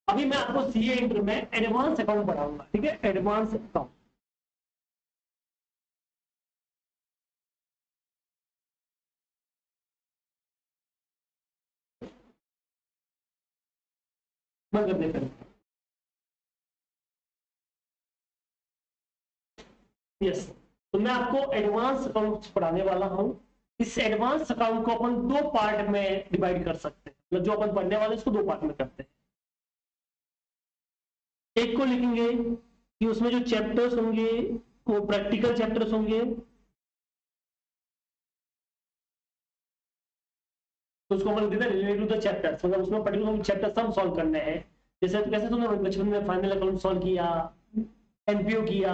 अभी मैं आपको सीए इंटर में एडवांस अकाउंट पढ़ाऊंगा, ठीक है, एडवांस अकाउंट। बंद कर देते हैं। यस, तो मैं आपको एडवांस अकाउंट पढ़ाने वाला हूं। इस एडवांस अकाउंट को अपन दो पार्ट में डिवाइड कर सकते हैं, मतलब जो अपन पढ़ने वाले इसको दो पार्ट में करते हैं। एक को लिखेंगे कि उसमें जो चैप्टर्स होंगे वो प्रैक्टिकल चैप्टर्स होंगे, तो उसको हम लिखते हैं रिलेटेड टू द चैप्टर्स, मतलब उसमें पर्टिकुलर चैप्टर सम सॉल्व करने हैं। जैसे कैसे तुमने बचपन में फाइनल अकाउंट सॉल्व किया, एनपीओ किया,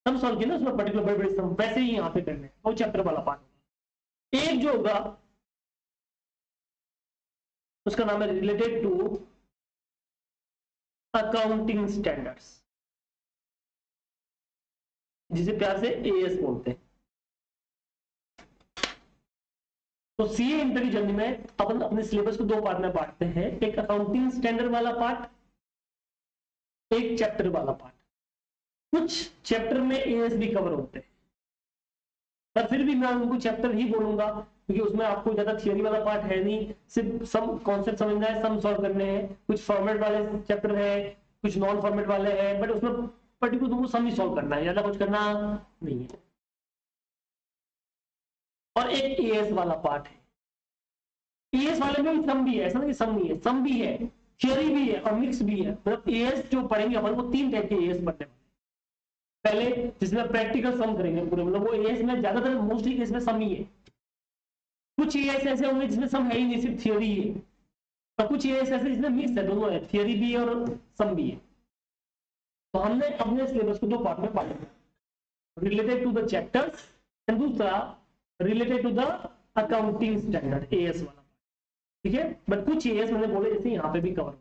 सम सॉल्व किया ना, उसमें पर्टिकुलर बड़े बड़े सम, वैसे ही यहाँ पे करने हैं, वो चैप्टर वाला पार्ट होगा। एक जो होगा उसका नाम है रिलेटेड टू अकाउंटिंग स्टैंडर्ड्स, जिसे प्यार से एएस बोलते हैं। तो सीए इंटर की जर्नी में अपन अपने सिलेबस को दो पार्ट में बांटते हैं, एक अकाउंटिंग स्टैंडर्ड वाला पार्ट, एक चैप्टर वाला पार्ट। कुछ चैप्टर में एएस भी कवर होते हैं, पर फिर भी मैं उनको चैप्टर ही बोलूंगा, क्योंकि उसमें आपको ज्यादा थियरी वाला पार्ट है नहीं, सिर्फ सम कॉन्सेप्ट समझना है, सम सॉल्व करने हैं। कुछ फॉर्मेट वाले चैप्टर है, कुछ नॉन फॉर्मेट वाले हैं, बट उसमें पर्टिकुलर तुमको सम ही सॉल्व करना है, ज्यादा कुछ करना नहीं है। और एक एएस वाला पार्ट है। एएस वाले में सम भी है, ऐसा नहीं सम नहीं है, सम भी है, थियरी भी है और मिक्स भी है। मतलब एएस जो पढ़ेंगे अपन वो तीन टाइप के एएस पढ़ने वाले। पहले जिसमें प्रैक्टिकल सम करेंगे पूरे, मतलब वो एएस में ज्यादातर मोस्टली इसमें सम ही है। कुछ एएस ऐसे होंगे जिसमें सम है ही नहीं, सिर्फ थियरी है, और कुछ एएस ऐसे जिसमें मिक्स है, दोनों है, थियरी भी है और सम भी है। तो हमने अपने सिलेबस को दो पार्ट में बांटा, related to the chapters and दूसरा related to the accounting standard, AS वाला, ठीक है। बट कुछ एएस मैंने बोले जैसे यहाँ पे भी कवर।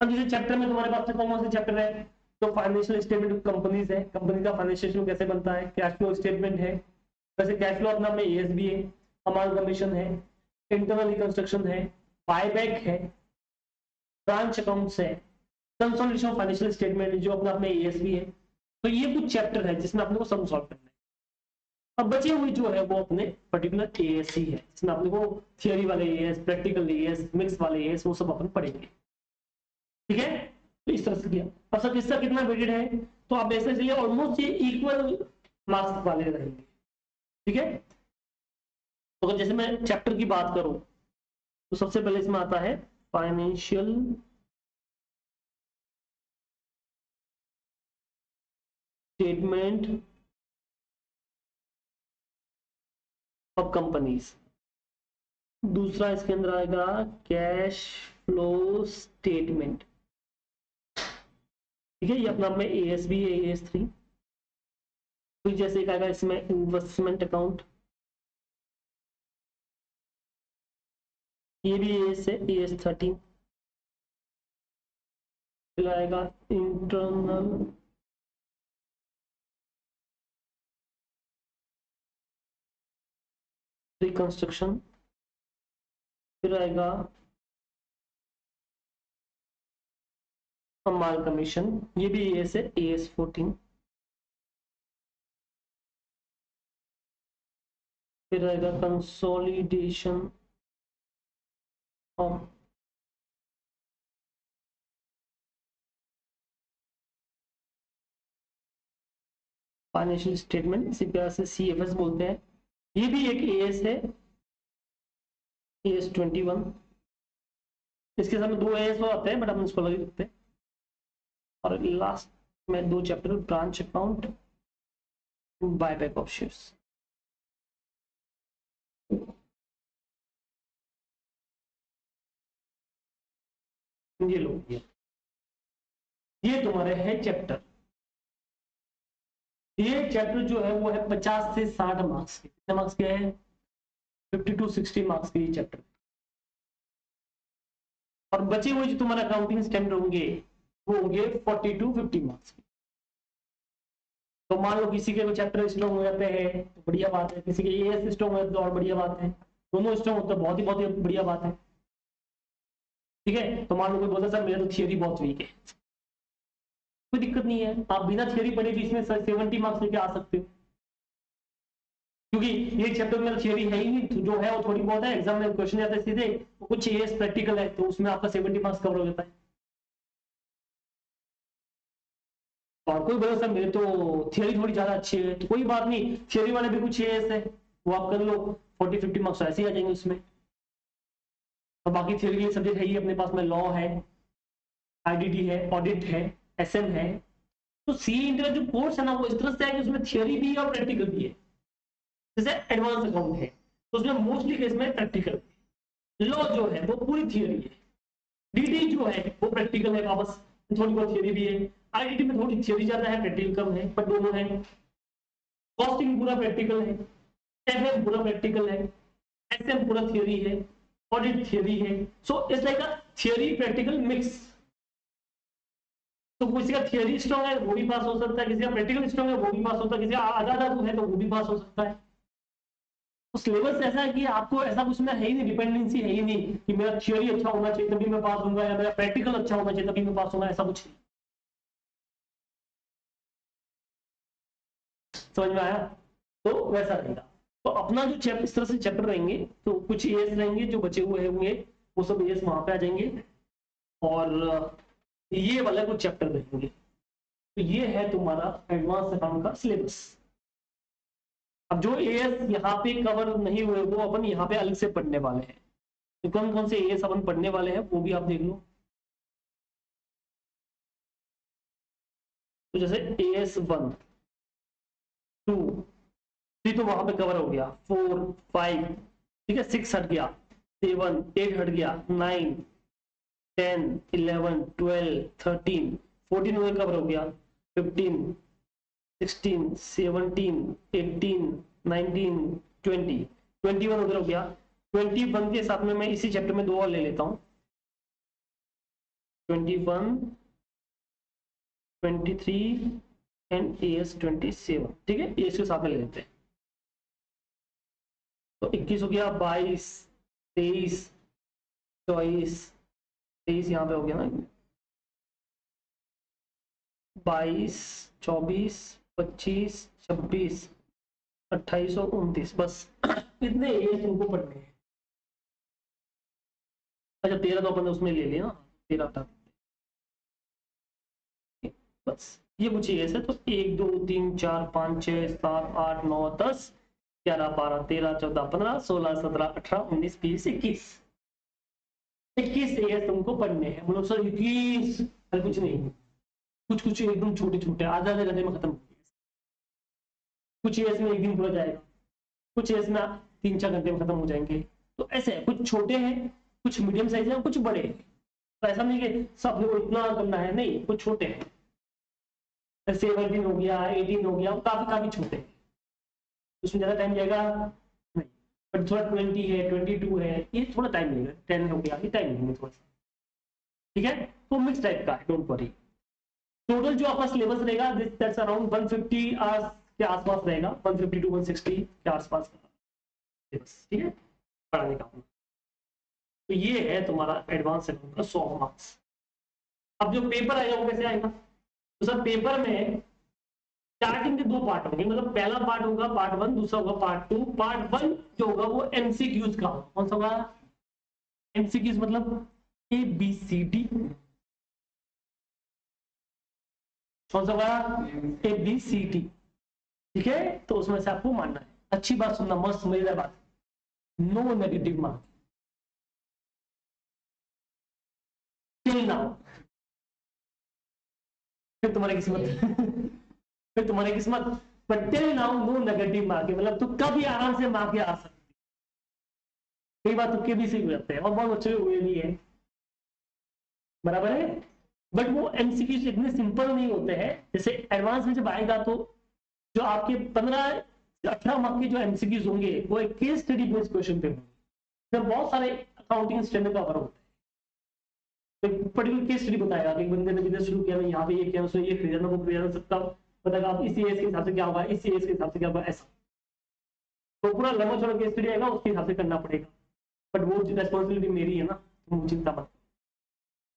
अब जैसे चैप्टर में तुम्हारे पास कौन से चैप्टर है, तो फाइनेंशियल स्टेटमेंट कंपनीज है, कंपनी का फाइनेंशियल कैसे बनता है, कैश फ्लो स्टेटमेंट है, वैसे कैश फ्लो अपना में एएस भी है, अमालगमेशन है, इंटरनल रिकंस्ट्रक्शन है, बायबैक है, ब्रांच अकाउंट्स है, कंसोलिडेशन ऑफ फाइनेंशियल स्टेटमेंट जो अपना में एएस भी है। तो ये कुछ चैप्टर है जिसमें अपने को सम सॉल्व करना है। अब बचे हुए जो है वो अपने पर्टिकुलर एएस ही है, जिसमें अपने को थियरी वाले एएस, प्रैक्टिकल एएस, मिक्स वाले एएस, वो सब अपन पढ़ेंगे, ठीक है। तो इस तरह से किया। अब सब इसका कितना वेटेड है, तो आप ऐसे चलिए ऑलमोस्ट ये इक्वल मार्क्स वाले रहेंगे, ठीक है। तो अगर जैसे मैं चैप्टर की बात करूं, तो सबसे पहले इसमें आता है फाइनेंशियल स्टेटमेंट ऑफ कंपनीज। दूसरा इसके अंदर आएगा कैश फ्लो स्टेटमेंट, ठीक है, ये अपना में एएस भी है, एएस 3। फिर जैसे आएगा इसमें इन्वेस्टमेंट अकाउंट, ये भी एएस है, एएस 13। फिर आएगा इंटरनल रिकंस्ट्रक्शन, फिर आएगा अमालगमेशन, ये भी एएस है, एएस 14। फिर आएगा कंसोलिडेशन ऑफ फाइनेंशियल स्टेटमेंट, इसी तरह से सीएफएस बोलते हैं। ये भी एक एएस है, एएस 21। इसके साथ में दो एएस और आते हैं, बट हम इसको अलग रखते हैं। और लास्ट में दो chapter, branch account, buyback of shares. ये लो, ये तुम्हारे है चैप्टर। ये चैप्टर जो है वो है 50 से 60 मार्क्स के। कितने मार्क्स के हैं? 50 to 60 मार्क्स के ये चैप्टर। और बचे हुए जो तुम्हारे अकाउंटिंग स्टैंडर्ड होंगे वो होंगे 40 to 50 मार्क्स के। तो मान लो किसी के चैप्टर स्ट्रॉन्ग हो जाते हैं तो बढ़िया बात है, किसी के एएस स्ट्रॉन्ग हो जाते तो और बढ़िया बात है, दोनों स्ट्रॉन्ग होते तो बहुत ही बढ़िया बात है। ठीक है, तो मान लो कोई बोलता सर मेरा तो थियरी बहुत वीक है, कोई दिक्कत नहीं है, आप बिना थियरी पढ़े भी इसमें 70 मार्क्स लेके आ सकते हो, क्योंकि ये चैप्टर में थियरी है ही नहीं, तो जो है वो थोड़ी बहुत है, एग्जाम में क्वेश्चन आते हैं सीधे, कुछ एएस प्रैक्टिकल है तो उसमें आपका 70 मार्क्स कवर हो जाता है। और कोई बोले सर मेरे तो थियरी थोड़ी ज्यादा अच्छी है, तो कोई बात नहीं, थियरी वाले भी कुछ एएस है वो आप कर लो, 40-50 मार्क्स ऐसे ही आ जाएंगे उसमें। और बाकी थियरी के सब्जेक्ट है ही अपने पास में, लॉ है, आईडीडी है, ऑडिट है, एसएम है। तो सी इंटर जो कोर्स है ना वो इस तरह से है कि उसमें थियरी भी है और प्रैक्टिकल भी है। जैसे एडवांस अकाउंट है तो उसमें मोस्टली केस में प्रैक्टिकल, लॉ जो है वो पूरी थियरी है, डीडी जो है वो प्रैक्टिकल है वापस, थोड़ी बहुत थियरी भी है, आईडीटी में थोड़ी थियरी ज्यादा है प्रैक्टिकल कम है, पर दोनों है। कॉस्टिंग पूरा प्रैक्टिकल है, एफएम पूरा प्रैक्टिकल है, एसएम पूरा थियरी है, ऑडिट थियरी है। So it's like a theory practical mix. तो किसी का थियरी स्ट्रॉन्ग है वो भी पास हो सकता है, किसी का प्रैक्टिकल स्ट्रॉन्ग है वो भी पास होता है, किसी का आधा आधा है तो वो भी पास हो सकता है। तो सिलेबस ऐसा है कि आपको ऐसा कुछ में है ही नहीं, डिपेंडेंसी है ही नहीं कि मेरा थियरी अच्छा होना चाहिए तभी मैं पास होऊंगा या मेरा प्रैक्टिकल अच्छा होना चाहिए तभी मैं पास होगा, ऐसा कुछ नहीं। समझ में आया? तो वैसा रहेगा। तो अपना जो चैप्टर इस तरह से चैप्टर रहेंगे, तो कुछ एएस रहेंगे जो बचे हुए होंगे वो सब एएस वहां पे आ जाएंगे, और ये वाला कुछ चैप्टर रहेंगे। तो ये है तुम्हारा एडवांस अकाउंट का सिलेबस। अब जो एएस यहाँ पे कवर नहीं हुए वो अपन यहाँ पे अलग से पढ़ने वाले हैं। तो कौन कौन से एएस अपन पढ़ने वाले हैं वो भी आप देख लो। तो जैसे एएस 1, 2, 3 तो वहां पे कवर हो गया, 4, 5, ठीक है, 6 हट गया, 7, 8 हट गया, 9, 10, 11, 12, 13, 14 उधर कवर हो गया, 15, 16, 17, 18, 19, 20, 21 उधर हो गया। 21 के साथ में मैं इसी चैप्टर में 2 और ले लेता हूं, 21, 23 एंड एएस 27, ठीक है, एएस के साथ में ले लेते हैं। तो 21 हो गया, 22, 23, 24, 23 यहाँ पे हो गया ना, 22, 24, 25, 26, 28 और 29, बस इतने एज तुमको पढ़ने हैं। अच्छा 13 तो अपन उसमें ले लिया ना, 13 था, बस ये कुछ एज है। तो 1, 2, 3, 4, 5, 6, 7, 8, 9, 10, 11, 12, 13, 14, 15, 16, 17, 18, 19, 20, 21, 21 एज तुमको पढ़ने हैं। मतलब सर 21, कुछ नहीं, कुछ कुछ एकदम छोटे छोटे आधा आधे घंटे में खत्म, कुछ एज में एक दिन पूरा जाएगा, कुछ एज में 3-4 घंटे में खत्म हो जाएंगे। तो ऐसे है, कुछ छोटे हैं, कुछ मीडियम साइज है, कुछ बड़े हैं। तो ऐसा नहीं कि सब को इतना करना है, नहीं, कुछ छोटे हैं, 17 हो गया, 18 हो गया, काफी काफी छोटे हैं, उसमें ज्यादा टाइम जाएगा नहीं। बट थोड़ा 20 है, 22 है, ये थोड़ा टाइम लगेगा, 10 हो गया, ये टाइम लगेगा थोड़ा सा, ठीक है। तो मिक्स टाइप का है, डोंट वरी। टोटल जो आपका सिलेबस रहेगा दैट्स अराउंड 150 आवर्स के आसपास रहेगा, 150 to 160 के आसपास का सिलेबस, ठीक है, पढ़ाने का। तो ये है तुम्हारा एडवांस अकाउंट का 100 मार्क्स। अब जो पेपर आएगा वो कैसे आएगा? तो सर पेपर में स्टार्टिंग के 2 पार्ट होंगे, मतलब पहला पार्ट होगा पार्ट 1, दूसरा होगा पार्ट 2। पार्ट 1 जो होगा वो एमसीक्यूज का, कौन सा होगा? एमसीक्यूज मतलब ABCD, कौन सा होगा? ABCD, ठीक है। तो उसमें से आपको मानना है, अच्छी बात सुनना, मस्त मजेदार बात, no negative mark till now. फिर तुम्हारी किस्मत फिर तुम्हारी किस्मत, but till now no negative mark, मतलब तू कभी आराम से मार्क आ सकती। कई बार तुक्के भी सही हो जाते हैं और बहुत अच्छे हुए भी है, बराबर है। बट वो एमसीक्यूज इतने सिंपल नहीं होते हैं, जैसे एडवांस में जब आएगा तो जो आपके 15-18 मार्क के जो एमसीक्यूज होंगे वो एक केस स्टडी बेस्ड क्वेश्चन पे होंगे, बहुत सारे अकाउंटिंग स्टैंडर्ड कवर होते हैं। एक पर्टिकुलर केस स्टडी बताएगा कि बंदे ने बिजनेस शुरू किया, मैं यहाँ पे ये किया, उसने ये खरीदा, वो खरीदा, सबका बताएगा आप इसी एज के हिसाब से क्या होगा, इसी एज के हिसाब से क्या होगा, ऐसा। तो पूरा लंबा चौड़ा केस स्टडी आएगा, उसके हिसाब से करना पड़ेगा। बट वो रिस्पॉन्सिबिलिटी मेरी है ना, तो चिंता मत।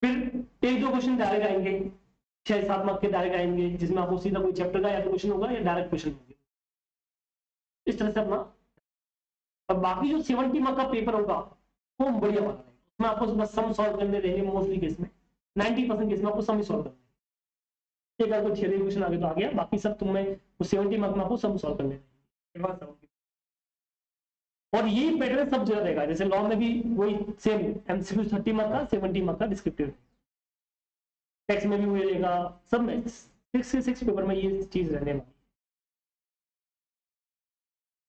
फिर एक दो क्वेश्चन डायरेक्ट आएंगे, 6-7 मार्क के डायरेक्ट आएंगे, जिसमें आपको सीधा कोई चैप्टर का या तो क्वेश्चन होगा या डायरेक्ट क्वेश्चन होंगे, इस तरह से अपना। और बाकी जो 70 मार्क का पेपर होगा वो बढ़िया वाला है, उसमें आपको बस सम सॉल्व करने रहेंगे मोस्टली केस में, 90% केस में आपको सम ही सॉल्व करना है। एक अगर कोई थियरी क्वेश्चन आगे तो आ गया, बाकी सब तुम्हें 70 मार्क में आपको सम सॉल्व करने रहेंगे। और यही पैटर्न सब जगह रहेगा, जैसे लॉ में भी वही सेम, एमसीक्यू 30 मार्क का, 70 मार्क का डिस्क्रिप्टिव, टेक्स्ट में भी वही रहेगा, सब में 6 पेपर में ये चीज रहने वाली।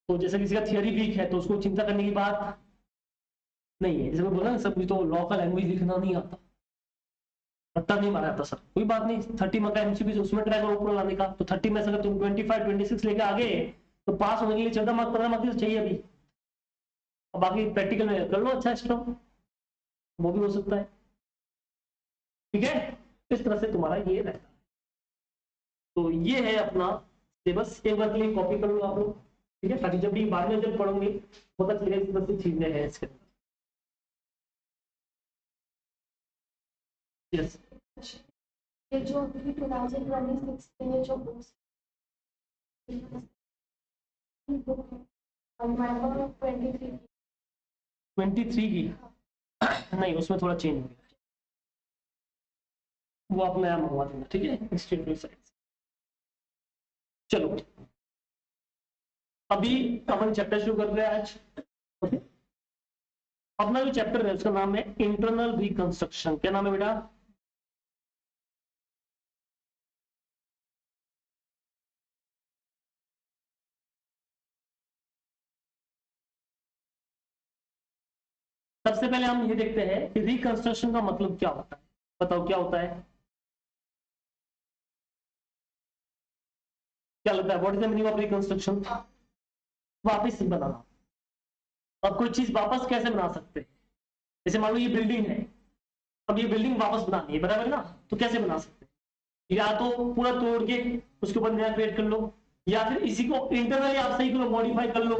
तो जैसे किसी का थियरी वीक है तो उसको चिंता करने की बात नहीं है, जैसे मैं बोला ना, सब तो लॉ का लैंग्वेज लिखना नहीं आता, पट्टा नहीं मारा जाता सर, कोई बात नहीं, 30 मार्क का एमसीक्यू उसमें ट्राई करो ऊपर लाने का। तो 30 में से अगर तुम 25-26 लेके आ गए तो पास होने के लिए 14 मार्क 15 मार्क तो चाहिए अभी, और बाकी प्रैक्टिकल में कर लो अच्छा स्ट्रॉ, वो भी हो सकता है। ठीक है, इस तरह से तुम्हारा ये रहता है। तो ये है अपना सिलेबस, एक बार के लिए कॉपी कर लो आप लोग, ठीक है, ताकि जब भी बाद में जब पढ़ोगे पता चलेगा इस तरह से चीजें हैं इसके अंदर। यस, ये जो 2026 में जो बुक्स 23 की नहीं, उसमें थोड़ा चेंज हो गया, वो आप नया मंगवा देना, ठीक है, इंस्टीट्यूट साइड से। चलो अभी अपन चैप्टर शुरू कर रहे हैं आज। ओके, अपना जो चैप्टर है उसका नाम है इंटरनल रिकंस्ट्रक्शन। क्या नाम है बेटा? सबसे पहले हम ये देखते हैं कि रिकंस्ट्रक्शन का मतलब क्या होता है, बताओ क्या होता है, क्या लगता है, what is the meaning of reconstruction? वापस बनाना। अब कोई चीज वापस कैसे बना सकते हैं, जैसे मान लो ये बिल्डिंग है, अब ये बिल्डिंग वापस बनानी है, बराबर ना, तो कैसे बना सकते हैं? या तो पूरा तोड़ के उसके ऊपर नया क्रिएट कर लो, या फिर इसी को इंटरनली आप सही करो, मॉडिफाई कर लो,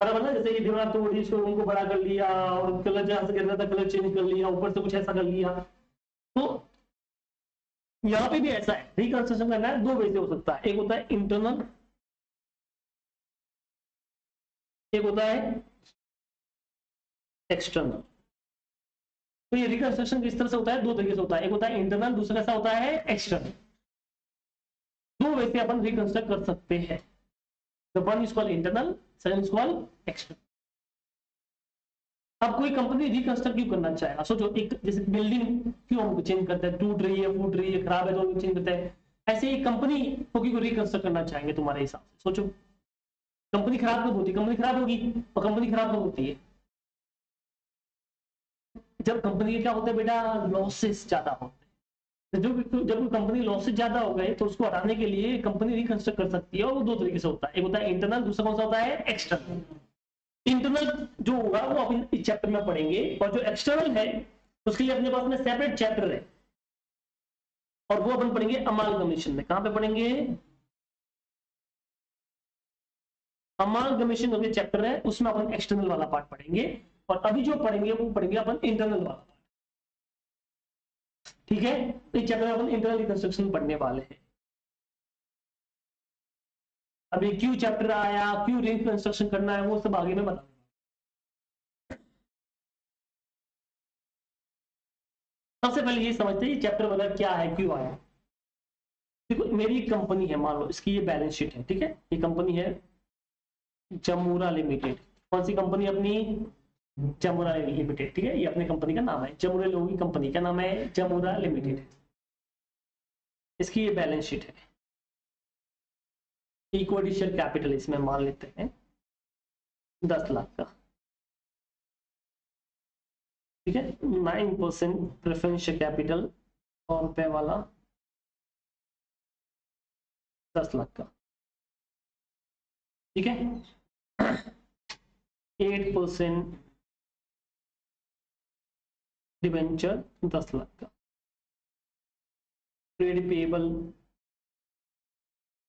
बराबर ना, जैसे ये दीवार तोड़ दी, इसको रूम को बड़ा कर लिया, और कलर जहां से गिरना था कलर चेंज कर लिया, ऊपर से कुछ ऐसा कर लिया। तो यहाँ पे भी ऐसा है, रिकंस्ट्रक्शन करना है दो वे से हो सकता है, एक होता है इंटरनल, एक होता है एक्सटर्नल। तो ये रिकंस्ट्रक्शन किस तरह से होता है, दो तरीके से होता है, एक होता है इंटरनल, दूसरा कैसा होता है एक्सटर्नल। दो वे से अपन रिकंस्ट्रक्ट कर सकते हैं, the one is called internal, second is called external। अब कोई कंपनी रिकंस्ट्रक्ट क्यों करना चाहेगा, सोचो, एक जैसे बिल्डिंग क्यों हम चेंज करते हैं, टूट रही है, फूट रही है, खराब है तो चेंज करते हैं, ऐसे ही कंपनी को क्यों रिकंस्ट्रक्ट करना चाहेंगे तुम्हारे हिसाब से, सोचो, कंपनी खराब कब होती है, कंपनी खराब होगी, और कंपनी खराब कब होती है, जब कंपनी के क्या होते हैं बेटा, लॉसेस ज्यादा होते हैं। जब कोई कंपनी लॉसेस ज्यादा हो गए तो उसको हटाने के लिए कंपनी रिकंस्ट्रक्ट कर सकती है, और वो दो तरीके से होता है, एक होता है इंटरनल, दूसरा कौन सा होता है एक्सटर्नल। इंटरनल जो होगा वो अपन इस चैप्टर में पढ़ेंगे, और जो एक्सटर्नल है उसके लिए अपने पास में सेपरेट चैप्टर है, और वो अपन पढ़ेंगे अमालगमेशन में। कहां पे पढ़ेंगे? अमालगमेशन करके चैप्टर है, उसमें अपन एक्सटर्नल वाला पार्ट पढ़ेंगे, और अभी जो पढ़ेंगे वो पढ़ेंगे अपन इंटरनल वाला पार्ट। ठीक है, इस चैप्टर में अपन इंटरनल रिकंस्ट्रक्शन पढ़ने वाले हैं। अभी क्यों चैप्टर आया, क्यों रिकंस्ट्रक्शन करना है, वो सब आगे में बता। सबसे पहले ये समझते हैं चैप्टर वगैरह क्या है, क्यों आया। देखो, मेरी कंपनी है, मान लो इसकी ये बैलेंस शीट है, ठीक है, ये कंपनी है जमूरा लिमिटेड। कौन सी कंपनी अपनी? जमूरा लिमिटेड, ठीक है, ये अपनी कंपनी का नाम है, जमूरा लोगों की कंपनी का नाम है जमूरा लिमिटेड। इसकी ये बैलेंस शीट है, इक्विटी शेयर कैपिटल इसमें मान लेते हैं 10 लाख का, ठीक है, 9% प्रेफरेंस शेयर कैपिटल 100 रुपए वाला 10 लाख का, ठीक है, 8% डिवेंचर 10 लाख का, ट्रेड पेबल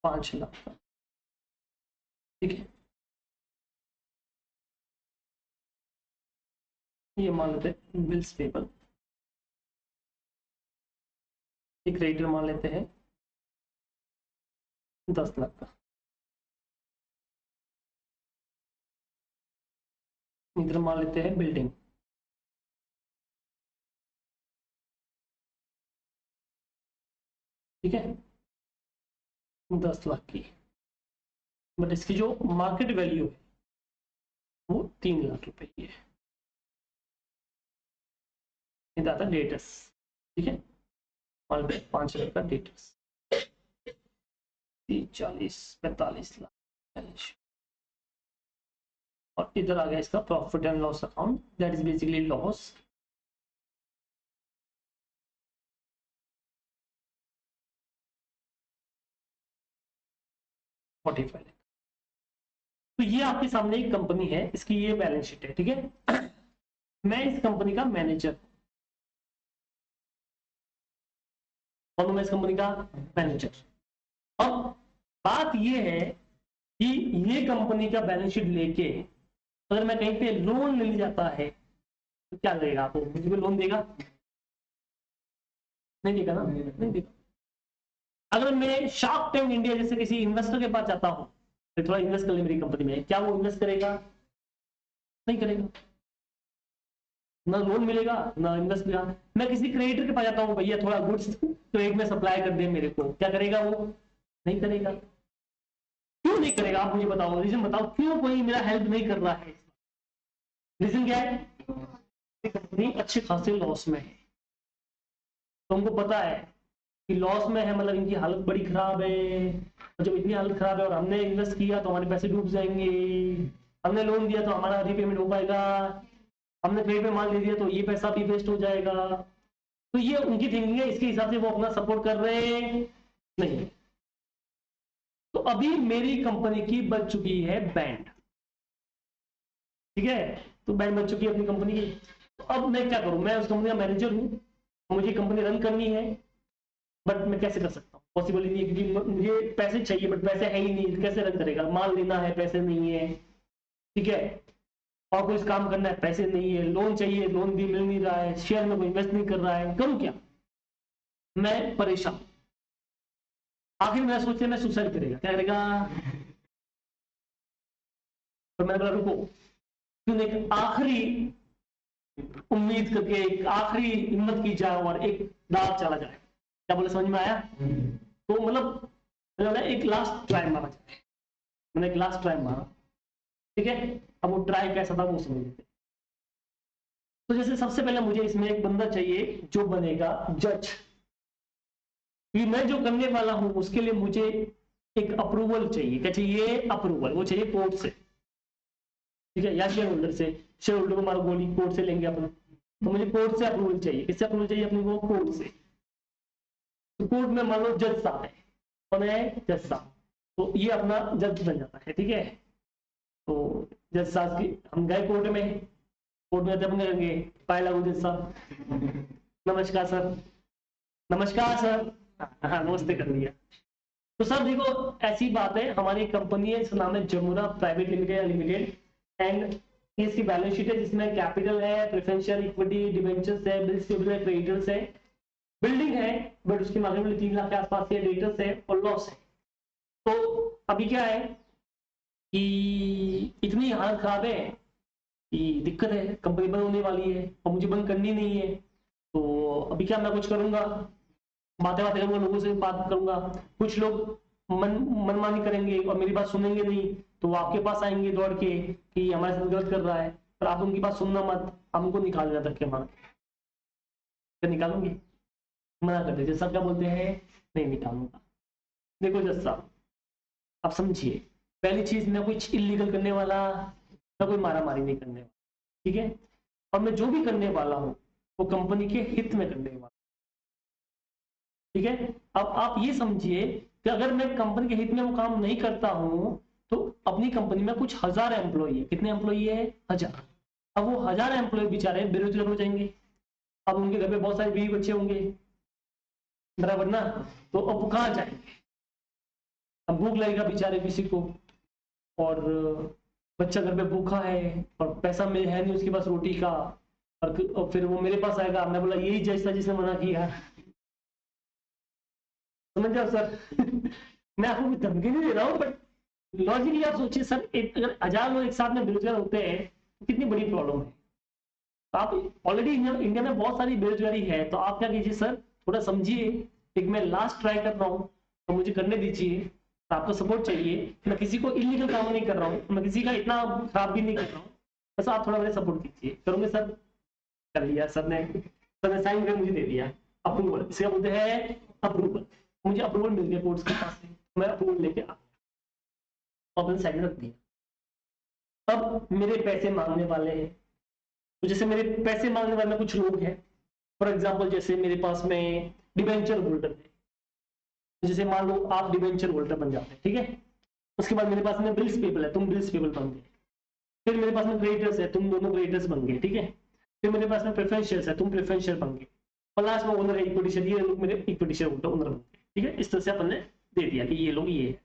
5 लाख का, ठीक है, ये मान लेते हैं बिल्स पेबल एक क्रेडिटर मान लेते हैं 10 लाख का, इधर मान लेते हैं बिल्डिंग, ठीक है, 10 लाख की, बट इसकी जो मार्केट वैल्यू है वो 3 लाख रुपए की है। ये आता है डेटस, ठीक है, मान लेते हैं 5 लाख का डेटस, 40-45 लाख बैलेंस। और इधर आ गया इसका profit and loss account, that is basically loss. तो ये आपके सामने एक कंपनी है, इसकी ये बैलेंस शीट है, ठीक है। मैं इस कंपनी का मैनेजर, और मैं इस कंपनी का मैनेजर। अब बात ये है कि ये कंपनी का बैलेंस शीट लेके अगर मैं कहीं पे लोन ले जाता है तो क्या करेगा, आपको मुझे लोन देगा? नहीं देगा ना, नहीं देगा। अगर मैं शार्क टैंक इंडिया जैसे किसी इन्वेस्टर के पास जाता हूं, तो थोड़ा इन्वेस्ट कर ले मेरी कंपनी में, क्या वो इन्वेस्ट करेगा? नहीं करेगा, ना लोन मिलेगा ना इन्वेस्ट मिलेगा। मैं किसी क्रेडिटर के पास जाता हूँ, भैया थोड़ा गुड्स क्रेडिट में सप्लाई कर दे मेरे को, क्या करेगा वो? नहीं करेगा। क्यों नहीं करेगा, आप मुझे बताओ, रीजन बताओ, क्यों कोई मेरा हेल्प नहीं कर रहा है? रीजन क्या है? कंपनी अच्छे खासे लॉस में है, तुमको पता है कि लॉस में है, मतलब इनकी हालत बड़ी खराब है। और जब इतनी हालत खराब है और हमने इन्वेस्ट किया तो हमारे पैसे डूब जाएंगे, हमने लोन दिया तो हमारा रीपेमेंट हो पाएगा, हमने क्रेडिट में माल दे दिया तो ये पैसा भी वेस्ट हो जाएगा। तो ये उनकी थिंकिंग है, इसके हिसाब से वो अपना सपोर्ट कर रहे नहीं। तो अभी मेरी कंपनी की बच चुकी है बैंड, ठीक है, तो बैंड बच चुकी है अपनी कंपनी की। तो अब मैं क्या करूं, मैं उस कंपनी का मैनेजर हूं, मुझे कंपनी रन करनी है, बट मैं कैसे कर सकता हूँ? पॉसिबल ही नहीं है, क्योंकि मुझे पैसे चाहिए बट पैसे है ही नहीं, कैसे रन करेगा? माल लेना है, पैसे नहीं है, ठीक है, और कोई काम करना है, पैसे नहीं है, लोन चाहिए, लोन भी मिल नहीं रहा है, शेयर में कोई इन्वेस्ट नहीं कर रहा है, करूं क्या? मैं परेशान। आखिर मैं सोच मैं सुसाइड करेगा, क्या करेगा? तो मैंने बोला रुको, क्यों एक आखिरी उम्मीद करके, एक आखिरी हिम्मत की जाए और एक दांव चला जाए। क्या बोले, समझ में आया? तो मतलब एक लास्ट ट्राई मारा जाए, मैंने एक लास्ट ट्राई मारा, ठीक है। अब वो ट्राई कैसा था वो समझ लेते। तो जैसे सबसे पहले मुझे इसमें एक बंदा चाहिए जो बनेगा जज, कि मैं जो करने वाला हूं उसके लिए मुझे एक अप्रूवल चाहिए। क्या चाहिए? अप्रूवल। वो चाहिए कोर्ट से, ठीक है, या शेयर होल्डर से। शेयर होल्डर को मारो गोली, कोर्ट से लेंगे अपन, तो मुझे कोर्ट से अप्रूवल चाहिए। किससे अप्रूवल चाहिए अपने को? कोर्ट से। तो कोर्ट में मान लो जज साहब है, कौन है? जज साहब। तो ये अपना जज बन जाता है, ठीक है। तो जज साहब की, हम गए कोर्ट में, कोर्ट में जब करेंगे, पाए लागू जज साहब, नमस्कार सर, नमस्कार सर, हाँ नमस्ते कर लिया। तो सर देखो ऐसी बात है, हमारी कंपनी है, इसका नाम है जमुना प्राइवेट लिमिटेड या लिमिटेड, एंड इसकी बैलेंस शीट है जिसमें कैपिटल है, प्रेफरेंशियल इक्विटी, डिबेंचर्स है, बिल्स पेबल है, क्रेडिटर्स है, बिल्डिंग है बट उसकी मार्केट वैल्यू 3 लाख के आसपास है, डेटर्स है और लॉस है। तो अभी क्या है कि इतनी हालत खराब है कि दिक्कत है, कंपनी बंद होने वाली है और मुझे बंद करनी नहीं है। तो अभी क्या, मैं कुछ करूंगा, बातें बातें करूंगा, लोगों से बात करूंगा, कुछ लोग मनमानी करेंगे और मेरी बात सुनेंगे नहीं, तो वो आपके पास आएंगे दौड़ के कि हमारे साथ गलत कर रहा है, पर आप उनकी बात सुनना मत, आप उनको निकाल देना धक्के मार के। निकालूंगी? मना कर दीजिए, सब क्या बोलते हैं? नहीं निकालूंगा। देखो जज साहब, आप समझिए, पहली चीज मैं कुछ इलीगल करने वाला, मैं कोई मारा मारी नहीं करने वाला, ठीक है, और मैं जो भी करने वाला हूं वो कंपनी के हित में करने वाला, ठीक है। अब आप ये समझिए कि अगर मैं कंपनी के हित में वो काम नहीं करता हूं तो अपनी कंपनी में कुछ 1000 एम्प्लॉई है। कितने एम्प्लॉई है? 1000। अब वो 1000 एम्प्लॉई बेचारे बेरोजगार हो जाएंगे, अब उनके घर पे बहुत सारे बीवी बच्चे होंगे, बराबर ना, तो अब वो कहाँ जाएंगे? अब भूख लगेगा बेचारे किसी को, और बच्चा घर पे भूखा है और पैसा में है नहीं उसके पास रोटी का, और फिर वो मेरे पास आएगा, मैं बोला यही जैसा जिसने मना किया, समझ जाओ सर। मैं आपको कोई धमकी नहीं दे रहा हूँ, बट लॉजिकली आप सोचिए सर, अगर 1000 लोग एक साथ में बेरोजगार होते हैं तो कितनी बड़ी प्रॉब्लम है। तो आप ऑलरेडी इंडिया में बहुत सारी बेरोजगारी है, तो आप क्या कीजिए सर, थोड़ा समझिए। एक मैं लास्ट ट्राई कर रहा हूँ, तो मुझे करने दीजिए, तो आपको सपोर्ट चाहिए। मैं किसी को इलीगल काम नहीं कर रहा हूँ, मैं किसी का इतना खराब भी नहीं कर रहा हूँ, बस आप थोड़ा मेरे सपोर्ट कीजिए। करोगे सर? कर लिया सर ने साइन करके मुझे दे दिया, अप्रूवल। इसे बोलते हैं अप्रूवल। मुझे अप्रूवल मिल गया कोर्ट्स के पास से, मैं अप्रूवल लेके अपने साइड रख दिया। अब मेरे पैसे मांगने वाले हैं, तो जैसे मेरे पैसे मांगने वाले कुछ लोग हैं, फॉर एग्जाम्पल जैसे मेरे पास में डिबेंचर होल्डर है, जैसे मान लो आप डिबेंचर होल्डर बन जाते हैं, ठीक है। उसके बाद मेरे पास में बिल्स पेबल है, तुम बिल्स पेबल बन गए। फिर मेरे पास में क्रेडिटर्स है, तुम दोनों क्रेडिटर्स बन गए, ठीक है। फिर मेरे पास में प्रेफरेंशियल्स है, तुम प्रेफरेंशियल बन गए। और लास्ट में ओनर है, इक्विटी शेयर, ये लोग मेरे इक्विटी शेयर होल्डर ओनर बन गए, ठीक है। इस तरह से अपन ने दे दिया कि ये लोग ये है।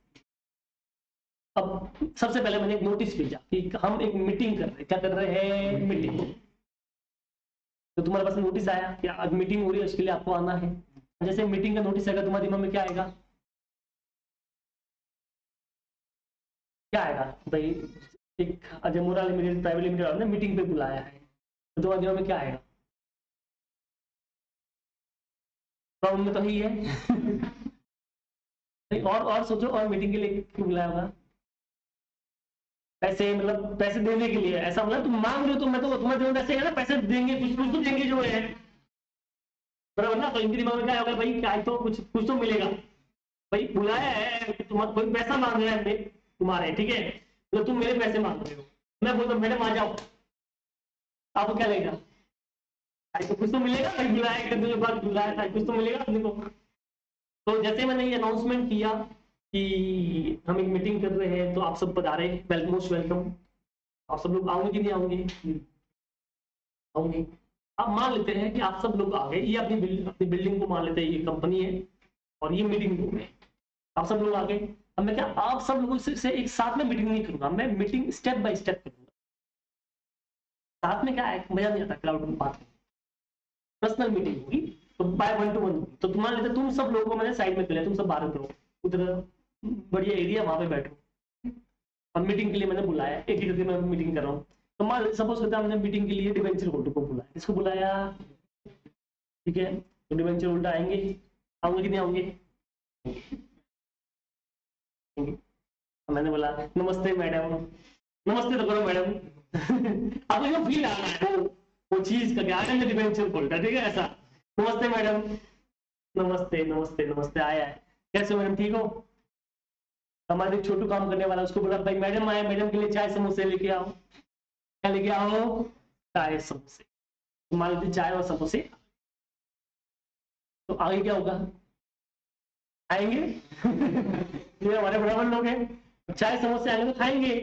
अब सबसे पहले मैंने एक नोटिस भेजा कि हम एक मीटिंग कर रहे हैं। क्या कर रहे हैं? मीटिंग। तो तुम्हारे पास नोटिस आया कि आज मीटिंग हो रही है, उसके लिए आपको आना है। जैसे मीटिंग का नोटिस आएगा, तुम्हारे दिमाग में क्या आएगा? क्या आएगा भाई? एक अजमोरा लिमिटेड प्राइवेट लिमिटेड वाले ने मीटिंग पे बुलाया है, तो तुम्हारे दिमाग में क्या आएगा? प्रॉब्लम में तो ही है। और सोचो, और मीटिंग के लिए क्यों बुलाया होगा? पैसे, मतलब पैसे देने के लिए। ऐसा मतलब तुम मांग रहे हो, तो मैं तो तुम्हारे दिमाग में ऐसे है ना, पैसे देंगे, कुछ कुछ तो देंगे जो है, बराबर ना। तो इनके दिमाग में क्या होगा? भाई क्या तो कुछ तो मिलेगा। भाई बुलाया है, तुम्हारा कोई पैसा मांग रहा है तुम्हारे, ठीक है। तो तुम मेरे पैसे मांग रहे हो, मैं बोलता हूँ मैडम आ जाओ, आपको क्या लगेगा? भाई तो कुछ तो मिलेगा, भाई बुलाया, एक दिन के बाद बुलाया था, कुछ तो मिलेगा अपने को। तो जैसे मैंने ये अनाउंसमेंट किया कि हम एक मीटिंग कर रहे हैं, तो आप सब पधारे, मोस्ट वेलकम। आप सब लोग आओगे कि नहीं आओगे? आओगे। अब मान लेते हैं कि आप सब लोग आ गए, ये अपनी बिल्डिंग को मान लेते हैं, ये कंपनी है और ये मीटिंग रूम है। आप सब लोग आ गए। अब मैं क्या आप सब लोगों से एक साथ में मीटिंग नहीं करूंगा, मैं मीटिंग स्टेप बाय स्टेप करूंगा। साथ में क्या है, मजा नहीं आता क्लाउड में बात करने। पर्सनल मीटिंग होगी, तो बाय 1 to 1 होगी। तो मान लेते तुम सब लोगों को मैंने साइड में कर लिया, तुम सब बाहर करो, उधर बढ़िया एरिया, वहां पे बैठो। अब मीटिंग के लिए मैंने बुलाया, एक ही करके मैं मीटिंग कर रहा हूँ। तो मान सपोज करते हैं हमने मीटिंग के लिए डिवेंचर होल्डर को बुलाया, इसको बुलाया, ठीक है। तो डिवेंचर होल्डर आएंगे, आओगे कि नहीं आओगे? मैंने बोला नमस्ते मैडम, नमस्ते तो करो मैडम। आपको जो फील आ रहा है वो चीज का क्या है, डिवेंचर होल्डर, ठीक है। ऐसा नमस्ते मैडम, नमस्ते नमस्ते नमस्ते, आया है, कैसे हो मैडम, ठीक हो? हमारे छोटू काम करने वाला, उसको बोला भाई मैडम आए, मैडम के लिए चाय समोसे लेके आओ। क्या लेके आओ? चाय समोसे। मान लीजिए चाय और समोसे, तो आगे क्या होगा? आएंगे। ये हमारे बराबर लोग हैं, चाय समोसे आएंगे तो खाएंगे।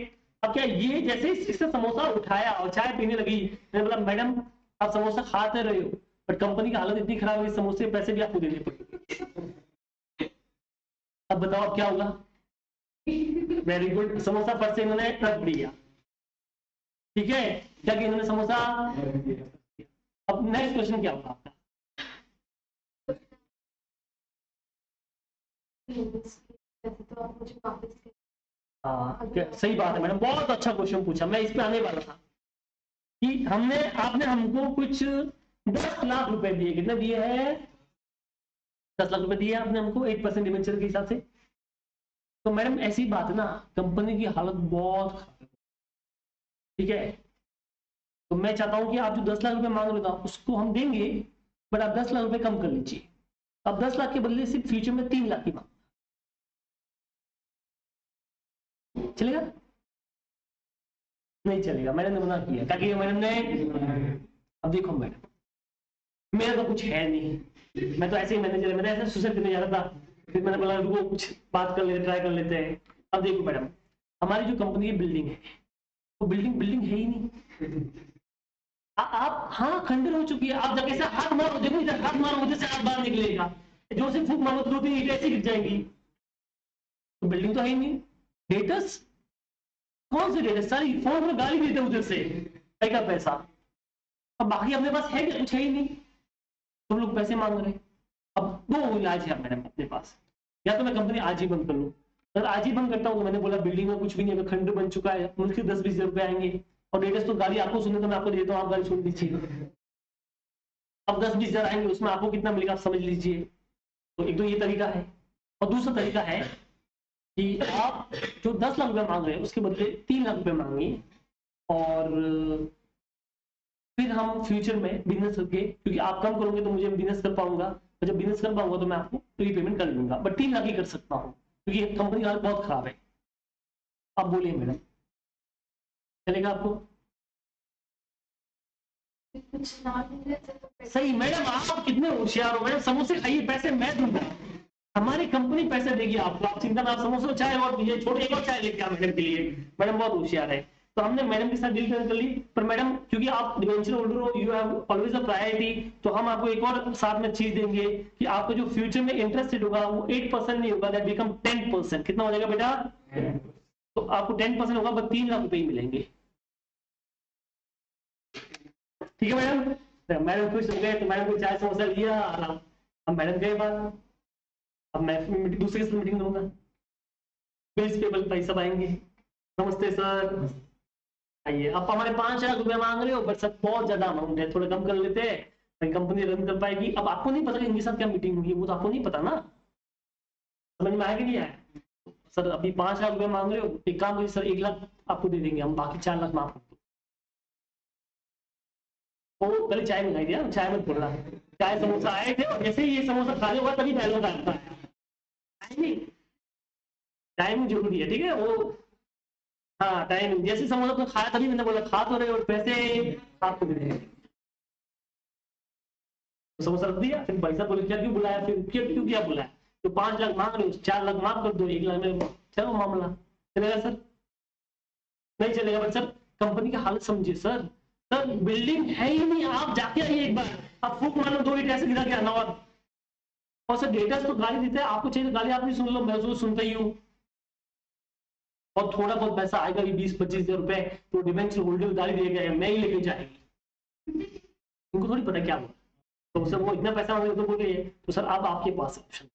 अब क्या ये जैसे इससे समोसा उठाया और चाय पीने लगी, मैंने बोला मैडम आप समोसा खाते रहे हो, बट कंपनी की हालत इतनी खराब है, समोसे पैसे भी आपको देने पड़ेंगे। अब बताओ अब क्या होगा? वेरी गुड, समोसा पर से इन्होंने रख दिया, ठीक है। क्या कि इन्होंने समोसा। अब नेक्स्ट क्वेश्चन क्या होगा आपका? तो आप मुझे वापस सही बात है मैडम, बहुत अच्छा क्वेश्चन पूछा, मैं इस पे आने वाला था कि आपने हमको कुछ 10 लाख रुपए दिए। कितने दिए हैं? 10 लाख रुपए दिए आपने हमको 8% डिवेंचर के हिसाब से। तो मैडम ऐसी बात है ना, कंपनी की हालत बहुत खराब है, ठीक है। तो मैं चाहता हूं कि आप जो 10 लाख रुपए मांग रहे हो उसको हम देंगे, बट आप 10 लाख रुपए कम कर लीजिए। अब 10 लाख के बदले सिर्फ फ्यूचर में 3 लाख की मांग, चलेगा? नहीं चलेगा, मैडम ने मना किया। क्या किया मैडम ने? अब देखो मैडम, मेरा तो कुछ है नहीं, मैं तो ऐसे ही मैनेजर है, मैं ऐसे सुसाइड करने जा रहा था, फिर मैंने बोला रुको कुछ बात कर लेते, ट्राई कर लेते हैं। अब देखो मैडम, हमारी जो कंपनी की बिल्डिंग है, वो बिल्डिंग है ही नहीं। आप हाँ खंडर हो चुकी है, आप जब कैसे हाथ मारो, देखो इधर हाथ मारो, उधर से हाथ बाहर निकलेगा, जो से फूक मारो 2-3 ईंटें ऐसे गिर जाएंगी। तो बिल्डिंग तो है ही नहीं। डेटर्स कौन से डेटर्स? सारी फोन में गाली देते उधर से, का पैसा। अब बाकी अपने पास है क्या? कुछ है ही नहीं, तुम लोग पैसे मांग रहे हैं। अब 2 इलाज है मैडम अपने पास। या तो मैं कंपनी आज ही बंद कर लूँ। अगर आज ही बंद करता हूँ तो मैंने बोला बिल्डिंग में कुछ भी नहीं, अगर खंड बन चुका है, मुझे 10-20 हजार रुपए आएंगे। और लेटेस्ट तो गाड़ी आपको सुनने तो मैं आपको देता हूँ, आप गाड़ी सुन लीजिए। अब 10-20 हजार आएंगे, उसमें आपको कितना मिलेगा आप समझ लीजिए। तो एक तो ये तरीका है। और दूसरा तरीका है कि आप जो 10 लाख रुपए मांग रहे हैं उसके बदले 3 लाख रुपए मांगिए, और फिर हम फ्यूचर में बिजनेस करके, क्योंकि आप कम करोगे तो मुझे बिजनेस कर पाऊंगा, और जब बिजनेस कर पाऊंगा तो मैं आपको रीपेमेंट कर लूंगा, बट 3 लाख ही कर सकता हूँ क्योंकि कंपनी की हालत बहुत खराब है। आप बोलिए मैडम, चलेगा आपको? कुछ ना मिले तो सही मैडम, आप कितने होशियार हो मैडम। समोसे खाइए, पैसे मैं दूंगा, हमारी कंपनी पैसे देगी आपको, आप चिंता ना, आप समोसे चाय और ये छोटे एक और चाय लेके आ मैडम के लिए। मैडम बहुत होशियार है। तो हमने मैडम के साथ डील कर ली, पर मैडम क्योंकि आप डिवेंचर होल्डर हो, you have always a priority, तो हम आपको एक और साथ में चीज देंगे कि आपको जो फ्यूचर में इंटरेस्ट रेट होगा वो 8% नहीं होगा, दैट बिकम 10%। कितना हो जाएगा बेटा? तो आपको 10% होगा, बस 3 लाख रुपए ही मिलेंगे। ठीक है मैडम? मैडम खुश हो गए, तो मैडम को चाय समोसा लिया, अब मैडम गए बात, अब मैं दूसरे के साथ मीटिंग लूंगा, बिल्स पेबल भाई सब आएंगे। नमस्ते सर, आइए। आप हमारे 5 लाख रुपए मांग रहे हो, बट सर बहुत ज्यादा अमाउंट है, थोड़ा कम कर लेते हैं, कंपनी रन कर पाएगी। अब आपको नहीं पता कि इनके साथ क्या मीटिंग हुई है, वो तो आपको नहीं पता ना, समझ में आया कि नहीं आया? सर अभी 5 लाख रुपए मांग रहे हो, एक काम करिए सर, 1 लाख आपको दे देंगे हम, बाकी 4 लाख माफ कर दो। वो पहले चाय मंगाई दिया, चाय में बोल रहा, चाय समोसा आए थे, और जैसे ही ये समोसा खा होगा तभी डायलॉग आता है। टाइमिंग, टाइमिंग जरूरी है, ठीक है वो। हाँ टाइमिंग, जैसे समोसा तो खाया तभी मैंने बोला खा तो रहे और पैसे आपको दे देंगे। समोसा रख दिया, फिर भाई साहब बोले क्या क्यों बुलाया, फिर क्यों क्यों क्या बुलाया? तो 5 लाख मांग रहे हो, 4 लाख माफ कर दो, 1 लाख में चलो मामला चलेगा सर? नहीं चलेगा, बट सर कंपनी की हालत समझिए सर। सर बिल्डिंग है ही नहीं, आप जाके आइए एक बार, आप फूक मानो 2 ईंट ऐसे गिरा के आना। और सर डेटर्स तो गाली देते हैं, आपको चाहिए तो गाली आप भी सुन लो, मैं तो सुनता ही हूँ। और थोड़ा बहुत पैसा आएगा भी 20-25 हजार रुपए, तो डिवेंचर होल्डर गाली देगा, मैं ही लेके जाएगी, इनको थोड़ी पता क्या हुआ। तो सर वो इतना पैसा मांगे तो बोल रही है, तो सर अब आपके पास ऑप्शन,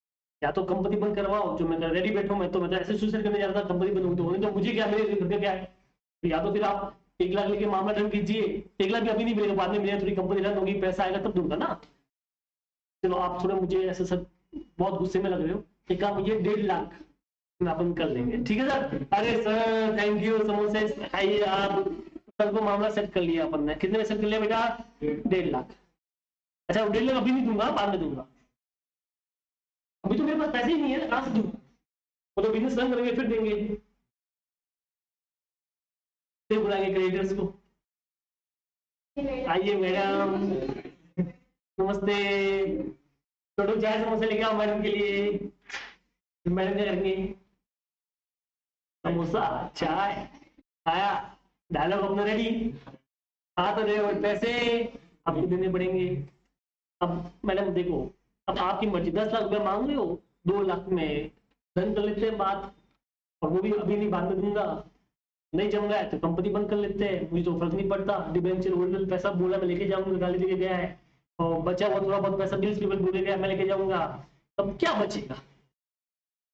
या तो कंपनी बंद करवाओ, जो मैं रेडी बैठा हूं, मैं तो ऐसे सुसाइड करने जा रहा था, कंपनी बंद होगी तो होने, तो मुझे क्या, मेरे घर का क्या है? तो या तो फिर आप 1 लाख लेके मामला डन कीजिए, 1 लाख भी अभी नहीं मिलेगा, बाद में मिलेगा, थोड़ी कंपनी रन होगी, पैसा आएगा तब दूंगा ना। चलो आप थोड़ा मुझे ऐसे सर बहुत गुस्से में लग रहे हो, एक काम मुझे 1.5 लाख अपन कर लेंगे, ठीक है सर? अरे सर थैंक यू, समोसे खाइए आप। कल को मामला सेट कर लिया अपन ने, कितने में सेट कर लिया बेटा? 1.5 लाख। अच्छा 1.5 लाख अभी नहीं दूंगा, बाद में दूंगा, अभी तो मेरे पास पैसे ही नहीं है, कहां से दूंगा? वो तो बिजनेस रन करेंगे फिर देंगे, फिर बुलाएंगे क्रेडिटर्स को। आइए मैडम, नमस्ते, छोटू चाय समोसे लेके आओ मैडम के लिए। मैडम क्या करेंगे? समोसा चाय खाया, डायलॉग अपना रेडी, आ तो रहे और पैसे आपको देने पड़ेंगे। अब मैडम देखो, अब आपकी मर्जी, 10 लाख रुपए मांग रहे हो, 2 लाख में डन कर लेते हैं बात, और वो भी अभी नहीं, बाद में दूंगा। नहीं जम रहा है तो कंपनी बंद कर लेते हैं, मुझे तो फर्क नहीं पड़ता, डिबेंचर होल्डर पैसा बोला मैं लेके जाऊंगा, गाली देके गया है, और बचा हुआ थोड़ा बहुत पैसा बिल्स पेबल बोले गया मैं लेके जाऊंगा, तब क्या बचेगा?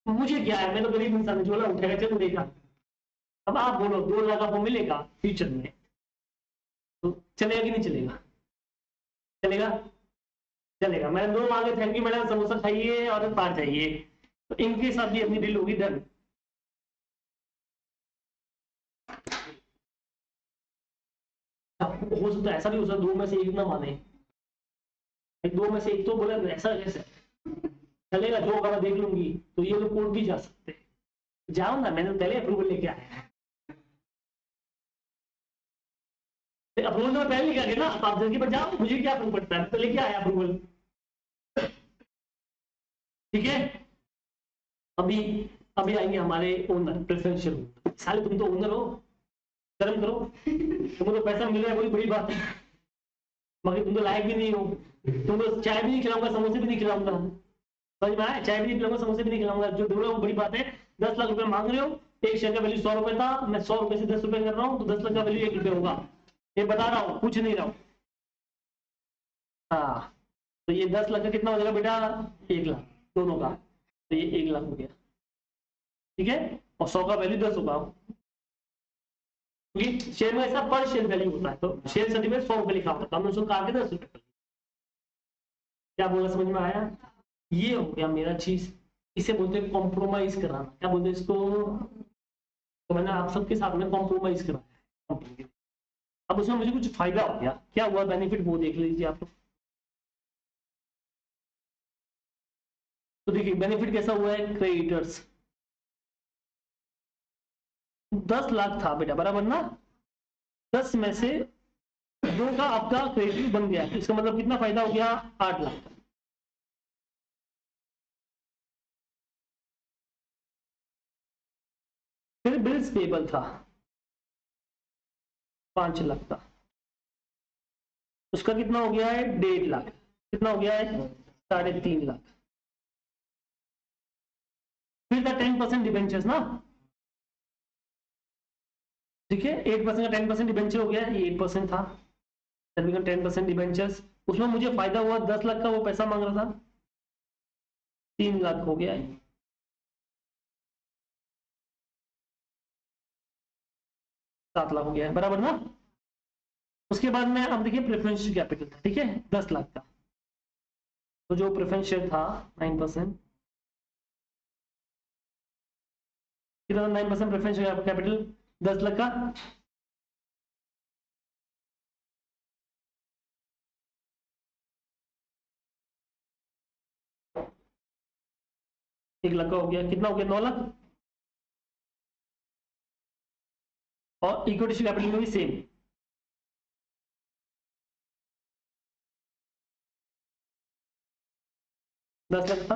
मुझे क्या है, मैं तो गरीब इंसान है, झोला उठेगा चल देगा। अब आप बोलो 2 लाख आपको मिलेगा फ्यूचर में, तो चलेगा कि नहीं चलेगा? चलेगा? चलेगा। मैडम 2 मांगे, थैंक यू मैडम, समोसा खाइए और बाहर जाइए। तो इनके साथ भी अपनी डील होगी डन। हो सकता है ऐसा भी हो सकता है 2 में से 1 ना माने, 2 में से 1 तो बोला, ऐसा कैसे चलेगा? जो होगा मैं देख लूंगी, तो ये लोग कोर्ट भी जा सकते हैं। जाओ ना, मैंने पहले अप्रूवल लेके आया है, अप्रूवल तो मैं पहले लेके आ गया ना, आप जल्दी पर जाओ, मुझे क्या अप्रूव पड़ता है, तो लेके आया अप्रूवल, ठीक है? अभी अभी आएंगे हमारे ओनर, प्रेफरेंशियल। साले तुम तो ओनर हो, शर्म करो, तुमको तो पैसा मिल रहा है, वही बड़ी बात है, मगर तुम तो लायक भी नहीं हो, तुमको चाय भी नहीं खिलाऊंगा, समोसे भी नहीं खिलाऊंगा, समझ में आया? चाय भी नहीं खिलाऊंगा, समोसे भी नहीं खिलाऊंगा, जो बोलो वो बड़ी बात है। 10 लाख रुपए मांग रहे हो, एक शेयर का वैल्यू 100 रुपए था, मैं 100 रुपए से 10 रुपए कर रहा हूँ, तो 10 लाख का वैल्यू 1 रुपए होगा, ये बता रहा हूँ, पूछ नहीं रहा हूँ। हाँ, तो ये 10 लाख का कितना हो जाएगा बेटा? 1 लाख दोनों का। तो ये 1 लाख हो गया, ठीक है। और 100 का वैल्यू 10 होगा, क्योंकि शेयर में ऐसा पर शेयर वैल्यू होता है, तो शेयर सर्टिफिकेट 100 रुपये लिखा होता है, हमने उसको काट के 10 रुपये। क्या बोला, समझ में आया? ये हो गया मेरा चीज, इसे बोलते हैं कॉम्प्रोमाइज कराना। क्या बोलते हैं इसको? तो मैंने आप सबके साथ में कॉम्प्रोमाइज कराया। अब उसमें मुझे कुछ फायदा हो गया, क्या हुआ बेनिफिट वो देख लीजिए आप लोग। तो देखिए बेनिफिट कैसा हुआ है, क्रेडिटर्स 10 लाख था बेटा, बराबर ना? 10 में से 2 का आपका क्रेडिट बन गया, तो इसका मतलब कितना फायदा हो गया, 8 लाख का। फिर बिल्स पेबल था 5 लाख का, उसका कितना हो गया है, 1.5 लाख। कितना हो गया है, 3.5 लाख। फिर था 10% डिबेंचर्स ना, ठीक है। 8% का 10% डिबेंचर हो गया, ये 8% था, 10% डिबेंचर्स। उसमें मुझे फायदा हुआ 10 लाख का, वो पैसा मांग रहा था, 3 लाख हो गया है। 7 लाख हो गया है, बराबर ना? उसके बाद में अब देखिए प्रेफरेंशियल कैपिटल था, ठीक है, 10 लाख का। तो जो प्रेफरेंस शेयर था 9%, कितना 9% प्रेफरेंस कैपिटल 10 लाख का, एक लाख का हो गया, कितना हो गया, 9 लाख। और इक्विटी कैपिटल में भी सेम, दस लाख था,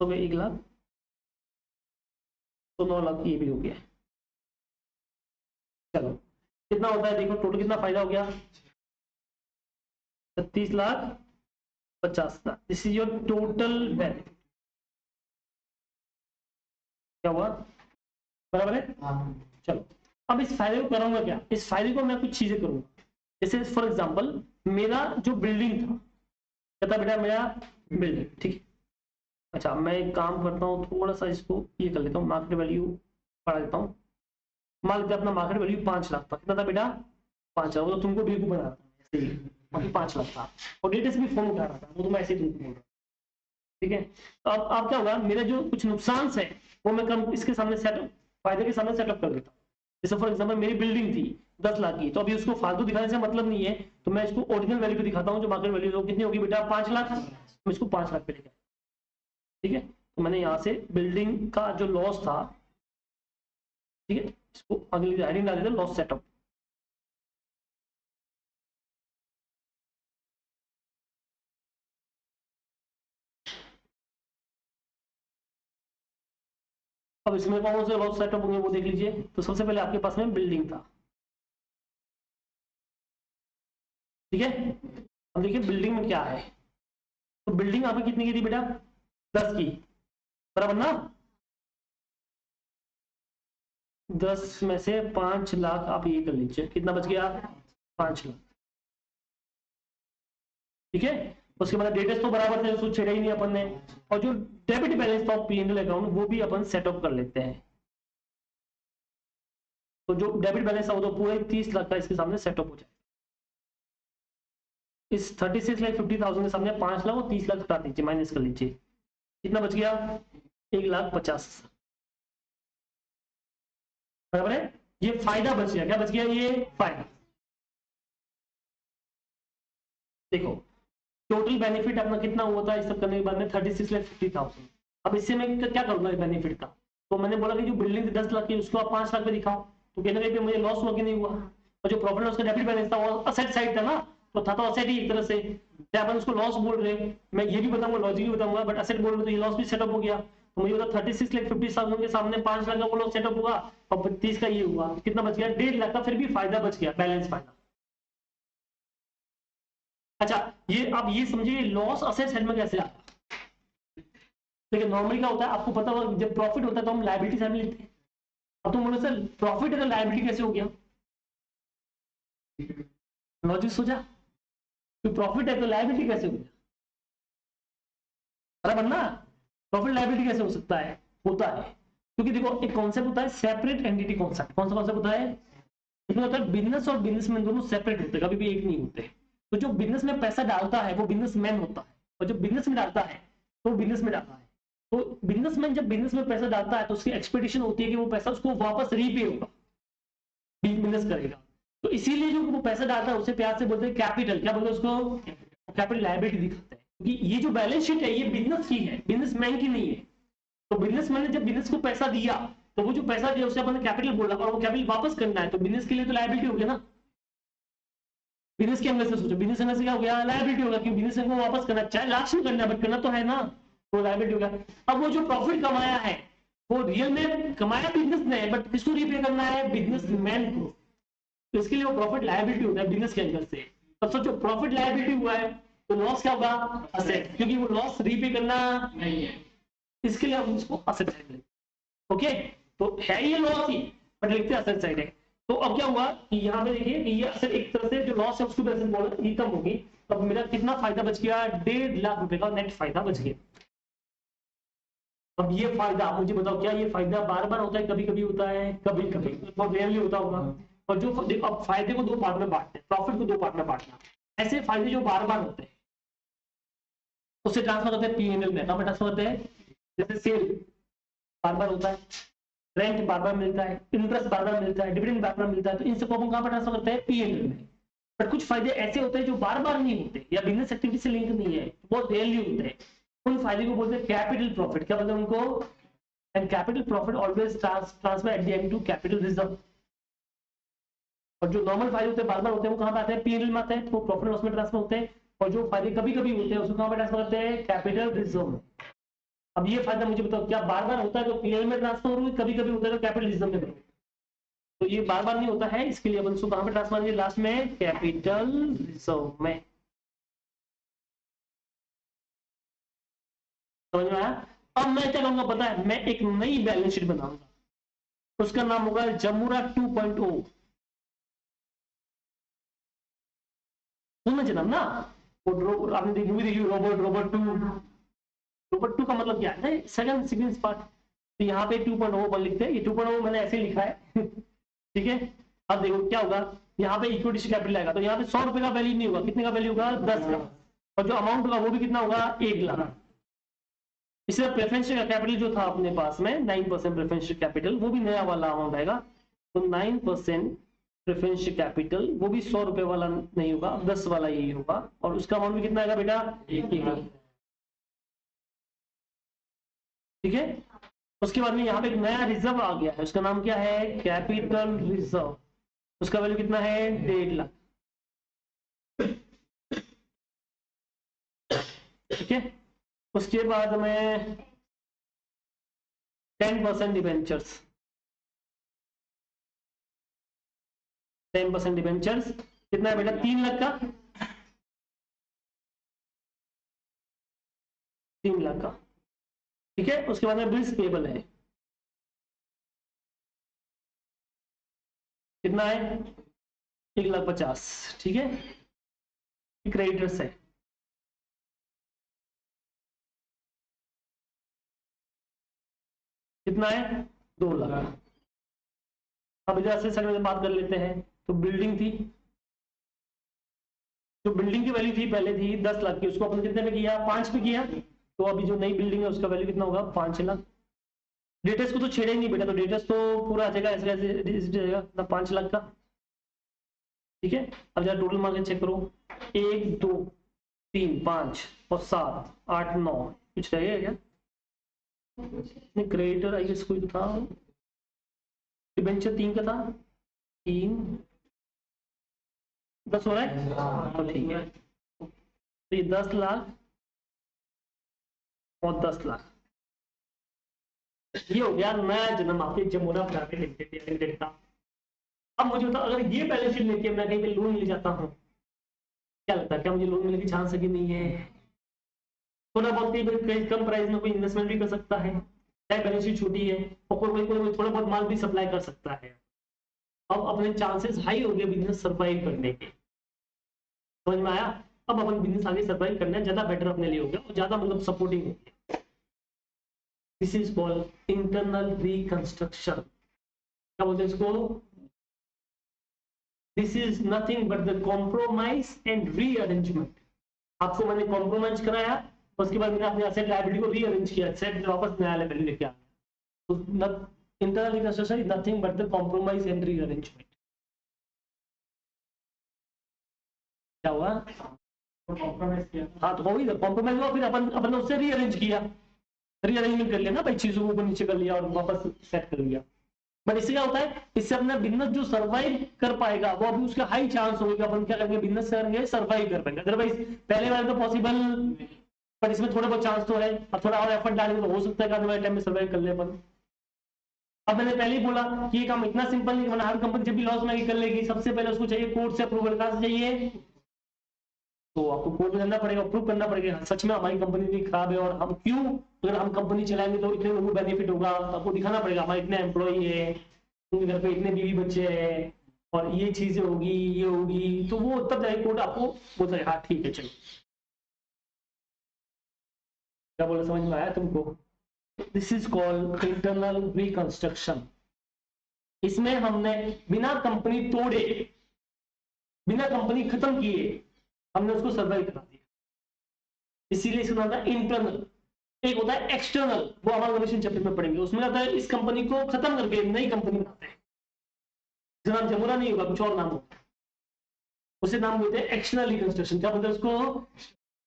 तो गए 1 लाख, तो 9 लाख ये भी हो गया। चलो कितना होता है देखो, टोटल कितना फायदा हो गया, 36,50,000। This is your total benefit. क्या हुआ, बराबर है? चलो अब इस फायदे को करूंगा क्या, इस फायदे को मैं कुछ चीजें करूंगा। जैसे फॉर एग्जांपल मेरा जो बिल्डिंग था, कहता बेटा मेरा बिल्डिंग, ठीक है। अच्छा मैं एक काम करता हूँ, थोड़ा सा इसको ये कर लेता हूँ, मार्केट वैल्यू बढ़ा देता हूँ। मान लेते अपना मार्केट वैल्यू 5 लाख था, कितना था बेटा, 5 लाख। वो तो तुमको बेवकूफ बना रहा था ऐसे ही, बाकी 5 लाख था। और डेट भी फोन उठा रहा था, वो तो मैं ऐसे ही तुमको बोल रहा हूँ, ठीक है। तो अब क्या होगा, मेरे जो कुछ नुकसान है वो मैं कम इसके सामने सेटअप, फायदे के सामने सेटअप कर देता हूँ। जैसे फॉर एग्जाम्पल मेरी बिल्डिंग थी 10 लाख की, तो अभी उसको फालतू दिखाने से मतलब नहीं है, तो मैं इसको ओरिजिनल वैल्यू पे दिखाता हूँ, जो मार्केट वैल्यू कितनी होगी बेटा, 5 लाख। मैं इसको 5 लाख पे लेकर, ठीक है। तो मैंने यहाँ से बिल्डिंग का जो लॉस था, ठीक है, इसको अगली हेडिंग डाल देते, लॉस सेटअप। अब इसमें कौन से लॉस सेटअप होंगे वो देख लीजिए। तो सबसे पहले आपके पास में बिल्डिंग था, ठीक है। अब देखिए बिल्डिंग में क्या है, तो बिल्डिंग आपकी कितनी की थी बेटा, 10 की, बराबर ना? 10 में से 5 लाख आप ये कर लीजिए, कितना बच गया, 5 लाख, ठीक है। उसके बाद डेटर्स तो बराबर थे, उसको छेड़ा ही नहीं अपन ने। और जो debit balance of P&L account वो भी अपन सेटअप कर लेते हैं। तो जो डेबिट बैलेंस है वो तो पूरे 30 लाख का इसके सामने सेटअप हो जाए। इस 36,50,000 के सामने 5 लाख और 30 लाख हटा दीजिए, माइनस कर लीजिए, कितना बच गया, 1,50,000, बराबर है। ये फायदा बच गया, क्या बच गया, ये फायदा। देखो टोटल बेनिफिट अपना कितना हुआ था इस सब करने के बाद में, 36,50,000। अब इससे मैं क्या करूंगा बेनिफिट का, तो मैंने बोला कि जो बिल्डिंग थी 10 लाख की, उसको आप 5 लाख पे दिखाओ, तो कहने लगे मुझे लॉस हुआ कि नहीं हुआ। और जो प्रॉफिट है उसका डेबिट बैलेंस था, वो असेट साइड था ना, तो था तो असेट ही एक तरह से, क्या अपन उसको लॉस बोल रहे हैं, मैं ये भी बताऊंगा, लॉजिक भी बताऊंगा, बट असेट बोल रहे तो ये लॉस भी सेटअप हो गया। तो मुझे बता 36,50,000 के सामने 5 लाख का वो लॉस सेटअप हुआ, और 30 का ये हुआ, कितना बच गया, 1.5 लाख का, फिर भी फायदा बच गया, बैलेंस फायदा। अच्छा ये अब ये समझिए लॉस असेट साइड में कैसे आता है। देखिए नॉर्मली क्या होता है, आपको पता होगा जब प्रॉफिट होता है तो हम लायबिलिटी साइड में लिखते हैं। अब तुम बोलो सर प्रॉफिट है तो लायबिलिटी कैसे हो गया, लॉजिक सोचा, तो प्रॉफिट है तो लायबिलिटी कैसे हो गया। बराबर ना। प्रॉफिट लायबिलिटी कैसे हो सकता है, होता है क्योंकि देखो एक कॉन्सेप्ट होता है सेपरेट एंटिटी कॉन्सेप्ट। कौन सा कॉन्सेप्ट होता है, इसमें होता है बिजनेस और बिजनेसमैन दोनों सेपरेट होते हैं, कभी भी एक नहीं होते। तो जो बिजनेस में पैसा डालता है वो बिजनेसमैन होता है, और जो बिजनेस में डालता है तो बिजनेस में डालता है। तो बिजनेसमैन जब बिजनेस में पैसा डालता है तो उसकी एक्सपेक्टेशन होती है कि वो पैसा उसको वापस रीपे होगा, बिजनेस करेगा। तो इसीलिए जो वो पैसा डालता है उसे प्यार से बोलते हैं कैपिटल। क्या बोलते हैं उसको, कैपिटल लायबिलिटी दिखाते हैं, क्योंकि ये जो बैलेंस शीट है ये बिजनेस की है, बिजनेसमैन की नहीं है। तो बिजनेसमैन ने जब बिजनेस को पैसा दिया तो वो जो पैसा दिया उसे अपन ने कैपिटल बोला, और वो कैपिटल वापस करना है तो बिजनेस के लिए तो लायबिलिटी हो गया ना। बिजनेस के एंगल से सोचो, बिजनेस एंगल से क्या हो गया, लायबिलिटी होगा, क्योंकि बिजनेस को वापस करना, चाहे लास्ट में करना बट करना तो है ना, तो लायबिलिटी होगा। अब वो जो प्रॉफिट कमाया है वो रियल में कमाया बिजनेस ने, बट किसको रीपे करना है, बिजनेसमैन को। तो इसके लिए वो प्रॉफिट लायबिलिटी होता है बिजनेस के एंगल से। तब सोचो प्रॉफिट लायबिलिटी हुआ है तो लॉस क्या होगा, असेट, क्योंकि वो लॉस रीपे करना नहीं है, इसके लिए हम उसको असेट साइड लेंगे। ओके, तो है ये लॉस ही बट लिखते हैं असेट साइड है। तो अब क्या हुआ कि यहाँ पे देखिए कि ये असेट एक तरह से जो लॉस है उसकी वजह से ये कम होगी। अब मेरा कितना फायदा बच गया, 1.5 लाख रुपए का नेट फायदा बच गया। अब ये फायदा मुझे बताओ, क्या ये फायदा बार बार होता है, कभी कभी होता है, कभी कभी बहुत रेयरली होता होगा। और जो अब फायदे को दो पार्ट में बांटते हैं, प्रॉफिट को दो पार्ट में बांटना, ऐसे फायदे जो बार बार होते हैं उसे ट्रांसफर करते हैं पीएनएल में, ट्रांसफर करते हैं। जैसे सेल बार बार होता है, रेंट बार बार मिलता है, इंटरेस्ट बार बार मिलता है, डिविडेंड बार बार मिलता है, तो इन सबको हम कहां पर ट्रांसफर करते हैं, पीएनएल में। पर कुछ फायदे ऐसे होते हैं जो बार बार नहीं होते या बिजनेस एक्टिविटी से लिंक नहीं है, बहुत रेयरली होते हैं, उन फायदे को बोलते हैं कैपिटल प्रॉफिट। क्या बोलते हैं उनको, and capital profit always transfer at the end to capital reserve. और जो नॉर्मल फायदे होते हैं बार बार होते हैं वो कहां पे आते हैं, पीएनएल में आते हैं, तो प्रॉफिट लॉस में ट्रांसफर होते हैं। और जो फायदे कभी कभी होते हैं उसको कहां पे ट्रांसफर करते हैं, कैपिटल रिजर्व में। अब ये फायदा मुझे बताओ, क्या बार बार होता है तो पीएनएल में ट्रांसफर होगा, कभी कभी होता है तो कैपिटल रिजर्व में। तो ये बार बार नहीं होता है, इसके लिए अपन इसको कहां पे ट्रांसफर करेंगे, लास्ट में कैपिटल रिजर्व में। समझ में आया। अब मैं क्या करूंगा पता है, मैं एक नई बैलेंस शीट बनाऊंगा, उसका नाम होगा जमुरा 2.0। सुनना चाहिए ना, आपने मूवी देखी रोबोट 2। रोबोट 2 का मतलब क्या है, सेकंड सीक्वेंस पार्ट। तो यहाँ पे 2.0 पर लिखते हैं, ये 2.0 मैंने ऐसे लिखा है ठीक है। अब देखो क्या होगा, यहाँ पे इक्विटी कैपिटल आएगा, तो यहाँ पे 100 रुपए का वैल्यू नहीं होगा, कितने का वैल्यू होगा, 10 का। और जो अमाउंट होगा वो भी कितना होगा, 1 लाख। इसलिए प्रेफरेंशियल कैपिटल जो था अपने पास में 9% प्रेफरेंशियल कैपिटल, वो भी नया वाला अमाउंट आएगा। तो 9% प्रेफरेंशियल कैपिटल, वो भी 100 रुपए वाला नहीं होगा, 10 वाला यही होगा। और उसका अमाउंट भी कितना आएगा बेटा, 1 लाख। ठीक है। उसके बाद में यहाँ पे एक नया रिजर्व आ गया है, उसका नाम क्या है, कैपिटल रिजर्व। उसका वैल्यू कितना है, 1.5 लाख। ठीक है। उसके बाद में 10% डिबेंचर्स, 10% डिबेंचर्स कितना है बेटा, 3 लाख का, 3 लाख का। ठीक है। उसके बाद में बिल्स पेबल है, कितना है, 1,50,000। ठीक है। क्रेडिटर्स है, कितना है, 2 लाख। अब इधर से सेकंड में बात कर लेते हैं। तो बिल्डिंग थी, जो बिल्डिंग की वैल्यू थी पहले थी 10 लाख की, उसको अपन कितने में किया, 5 पे किया। तो अभी जो नई बिल्डिंग है उसका वैल्यू कितना होगा, 5 लाख। डेटर्स को तो छेड़े ही नहीं बेटा, तो डेटर्स तो पूरा आ जाएगा, ऐसे जाएगा 5 लाख का। ठीक है। अब जरा टोटल मार्केट चेक करो, 1 2 3 5 और 7 8 9, कुछ रहेगा क्या, क्रेडिटर आई गेस कोई था, डिबेंचर 3 का था, 3 10 हो रहा है, तो ठीक है। तो ये 10 लाख और 10 लाख, ये हो गया नया जन्म आपके जमुना प्राइवेट लिमिटेड का। अब मुझे बताओ, अगर ये बैलेंस शीट लेके मैं कहीं पे लोन ले जाता हूँ, क्या लगता है, क्या मुझे लोन मिलने की चांस है कि नहीं है। थोड़ा बहुत कहीं कम प्राइस में कोई इन्वेस्टमेंट भी कर सकता है, चाहे बैलेंस शीट छोटी है, और कोई थोड़ा बहुत माल भी सप्लाई कर सकता है। अब अपने चांसेस हाई हो गए बिजनेस सर्वाइव करने के। समझ में आया। अब अपन बिजनेस आगे सर्वाइव करना है, ज्यादा बेटर अपने लिए हो गया और ज्यादा मतलब सपोर्टिंग हो गया। This is called internal reconstruction. क्या बोलते हैं इसको? This is nothing but the compromise and rearrangement. आपको मैंने कॉम्प्रोमाइज कराया, उसके बाद मैंने अपने एसेट लायबिलिटी को रीअरेंज किया, सेट वापस नया लेवल लेके आ गया। तो internal reconstruction is nothing but the compromise and rearrangement. क्या हुआ? कॉम्प्रोमाइज किया, हाँ तो वही कॉम्प्रोमाइज हुआ, फिर अपन अपन ने उससे रीअरेंज किया, रीअरेंजमेंट कर लिया ना भाई, चीजों को ऊपर नीचे कर लिया और वापस सेट कर लिया। बट इससे क्या होता है, इससे अपना बिजनेस जो सर्वाइव कर पाएगा वो अभी उसका हाई चांस होगा, अपन क्या करेंगे, बिजनेस करेंगे सर्वाइव कर पाएंगे। अदरवाइज पहले वाले तो पॉसिबल, पर इसमें थोड़ा बहुत चांस तो है, और थोड़ा और एफर्ट डालेंगे तो हो सकता है कि आने वाले टाइम में सर्वाइव कर ले अपन। अब मैंने पहले ही बोला कि ये काम इतना सिंपल नहीं, वरना हर कंपनी जब भी लॉस में कर लेगी, सबसे पहले उसको चाहिए कोर्ट से अप्रूवल। कहां से चाहिए? तो आपको कोर्ट में जाना पड़ेगा, प्रूव करना पड़ेगा सच में हमारी कंपनी इतनी खराब है, और हम क्यों, अगर हम कंपनी चलाएंगे तो इतने लोगों को बेनिफिट होगा। तो आपको दिखाना पड़ेगा हमारे इतने एम्प्लॉई है, उनके घर पे इतने बीवी बच्चे हैं, और ये चीजें होगी, ये होगी, तो वो तब जाएगी कोर्ट आपको बोलता है हाँ ठीक है चलो। क्या बोला, समझ में आया तुमको? This is called internal reconstruction. इसमें हमने बिना कंपनी तोड़े, बिना कंपनी खत्म किए, हमने उसको सर्वाइव करा दिया, इसीलिए इसका नाम था इंटरनल। एक होता है एक्सटर्नल, वो हमारे कमीशन चैप्टर में पढ़ेंगे, उसमें आता है इस कंपनी को खत्म करके नई कंपनी बनाते हैं, जिसका नाम जमुना नहीं होगा, कुछ और नाम होगा, उसे नाम बोलते हैं एक्सटर्नल रिकंस्ट्रक्शन। क्या बोलते हैं उसको?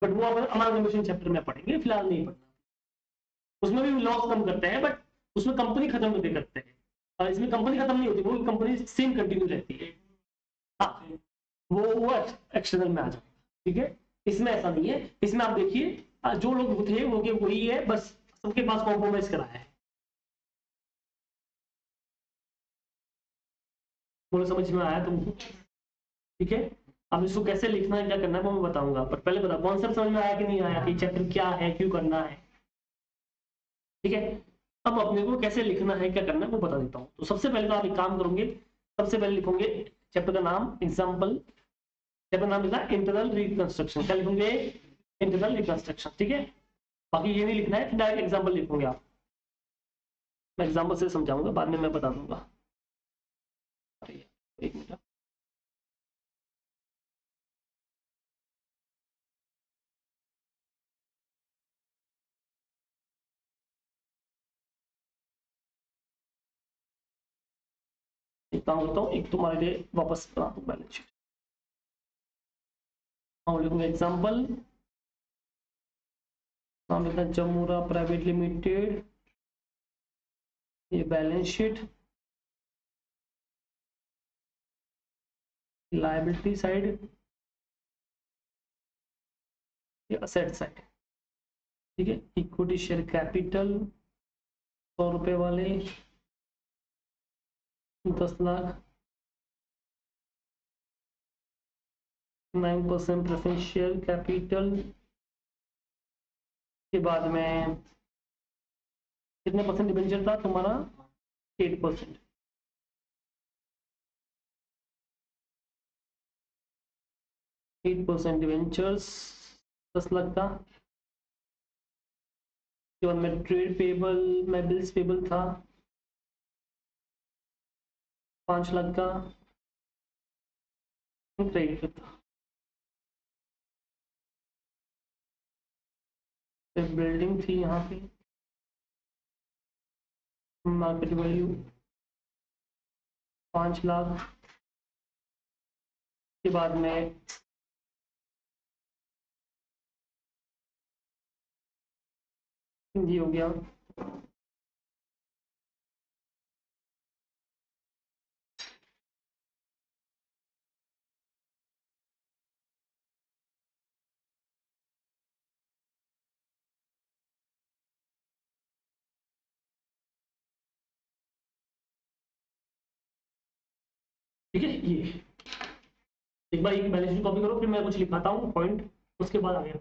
बट वो हमारे कमीशन चैप्टर में पढ़ेंगे, फिलहाल नहीं पढ़ना। उसमें भी लॉस कम करते हैं, बट उसमें कंपनी खत्म करके करते हैं, और इसमें कंपनी खत्म नहीं होती, वो कंपनी सेम कंटिन्यू रहती है। हाँ, वो एक्सटर्नल में आ जाता है, ठीक है। इसमें ऐसा नहीं है, इसमें आप देखिए जो लोग थे वो के वही है, बस सबके पास कॉम्प्रोमाइज कराया है। बोलो समझ में आया तुमको? ठीक है। अब इसको कैसे लिखना है, क्या करना है, वो मैं बताऊंगा, पर पहले बताओ कॉन्सेप्ट समझ में आया कि नहीं आया, कि चैप्टर क्या है, क्यों करना है? ठीक है। अब अपने को कैसे लिखना है, क्या करना है, वो बता देता हूँ। तो सबसे पहले तो आप एक काम करोगे, सबसे पहले लिखोगे चैप्टर का नाम एग्जाम्पल, चैप्टर नाम लिखना इंटरनल रिकंस्ट्रक्शन। क्या लिखोगे? इंटरनल रिकंस्ट्रक्शन, ठीक है। बाकी ये नहीं लिखना है, डायरेक्ट एग्जाम्पल लिखोगे आप, मैं एग्जाम्पल से समझाऊंगा, बाद में मैं बता दूंगा। एक मिनट, एक काम करता हूँ, एक तुम्हारे लिए वापस बना दूँ बैलेंस शीट। हाँ लिखूंगा एग्जाम्पल, नाम लिखना जमूरा प्राइवेट लिमिटेड, ये बैलेंस शीट, लायबिलिटी साइड, ये असेट साइड, ठीक है। इक्विटी शेयर कैपिटल 100 रुपए वाले 10 लाख, 9% प्रेफरेंशियल कैपिटल, के बाद में कितने परसेंट डिबेंचर था तुम्हारा? 8%, 8% डिबेंचर्स 10 लाख का। के बाद में ट्रेड पेबल, में बिल्स पेबल था 5 लाख का, क्रेडिट था। फिर बिल्डिंग थी यहाँ पे, मार्केट वैल्यू 5 लाख, के बाद में ये हो गया। ठीक है, ये एक बार एक बैलेंस शीट कॉपी करो, फिर मैं कुछ लिखाता हूँ पॉइंट, उसके बाद आगे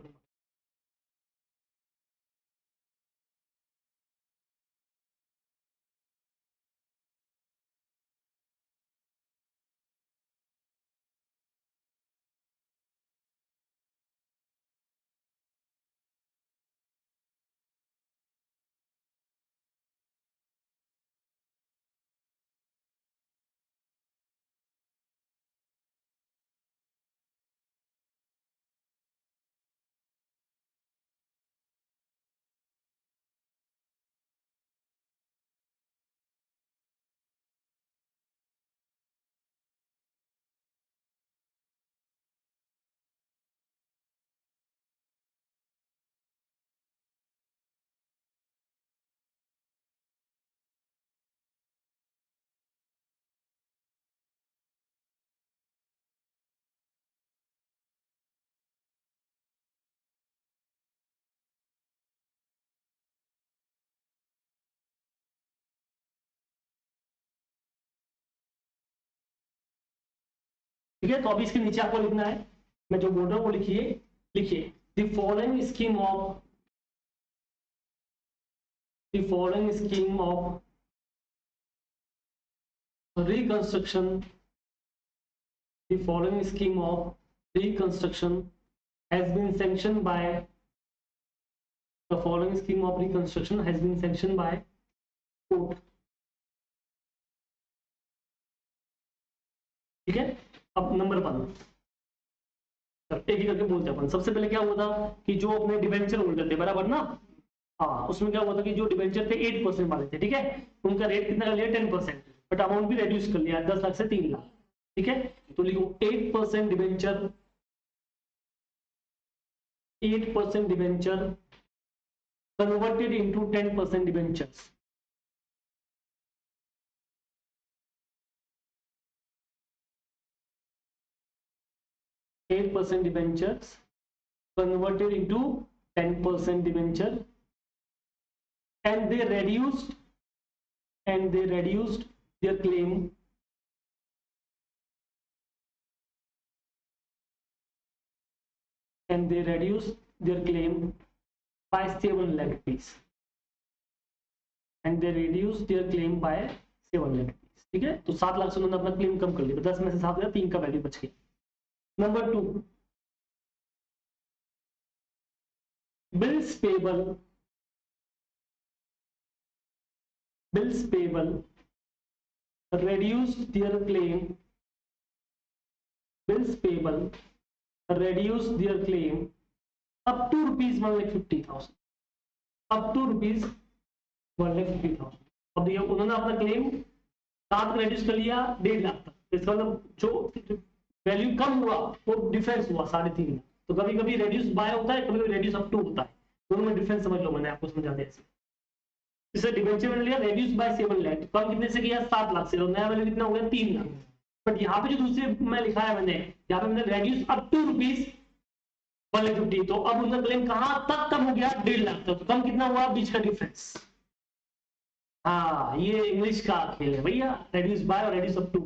ठीक है, तो अभी इसके नीचे आपको लिखना है, मैं जो बोल रहा हूँ वो लिखिए the following scheme of reconstruction the following scheme of reconstruction has been sanctioned by the following scheme of reconstruction has been sanctioned by court. ठीक है, अब नंबर 1 एक ही करके बोलते हैं अपन। सबसे पहले क्या हुआ था कि जो अपने डिबेंचर होल्डर थे, बराबर ना, हाँ, उसमें क्या हुआ था कि जो डिबेंचर थे 8% वाले थे, ठीक है, उनका रेट कितना कर लिया 10%, बट अमाउंट भी रेड्यूस कर लिया 10 लाख से 3 लाख, ठीक है, तो लिखो 8% debenture converted into 10% debentures, debentures converted into 10% debenture, and they reduced their claim by 7 lakh rupees, ठीक है, तो 7 लाख से उन्होंने अपना क्लेम कम कर लिया, 10 में से 7 गया, 3 का वैल्यू बच गया। Number 2, bills payable reduced their claim up to rupees 1,50,000, अब ये उन्होंने अपना क्लेम 7 रेड्यूस कर लिया 1.5 लाख तक, इसका मतलब जो वैल्यू कम हुआ वो डिफरेंस हुआ 3.5 लाख। तो कभी कभी रेड्यूस बाय होता है, कभी कभी रेड्यूस अप टू होता है, दोनों में डिफरेंस समझ लो, मैंने आपको समझा दिया। इसे डिबेंचर में लिया रेड्यूस बाय 7 लाख, कम कितने से किया 7 लाख से, और नया वैल्यू कितना हो गया 3 लाख। बट यहाँ पे जो दूसरे में लिखा है मैंने, यहाँ पे मैंने रेड्यूस अप टू रुपीज 150, तो अब उनका क्लेम कहां तक कम हो गया 1.5 लाख तक, तो कम कितना हुआ बीच का डिफरेंस। हाँ, ये इंग्लिश का खेल है भैया, रेड्यूस बाय और रेड्यूस अप टू,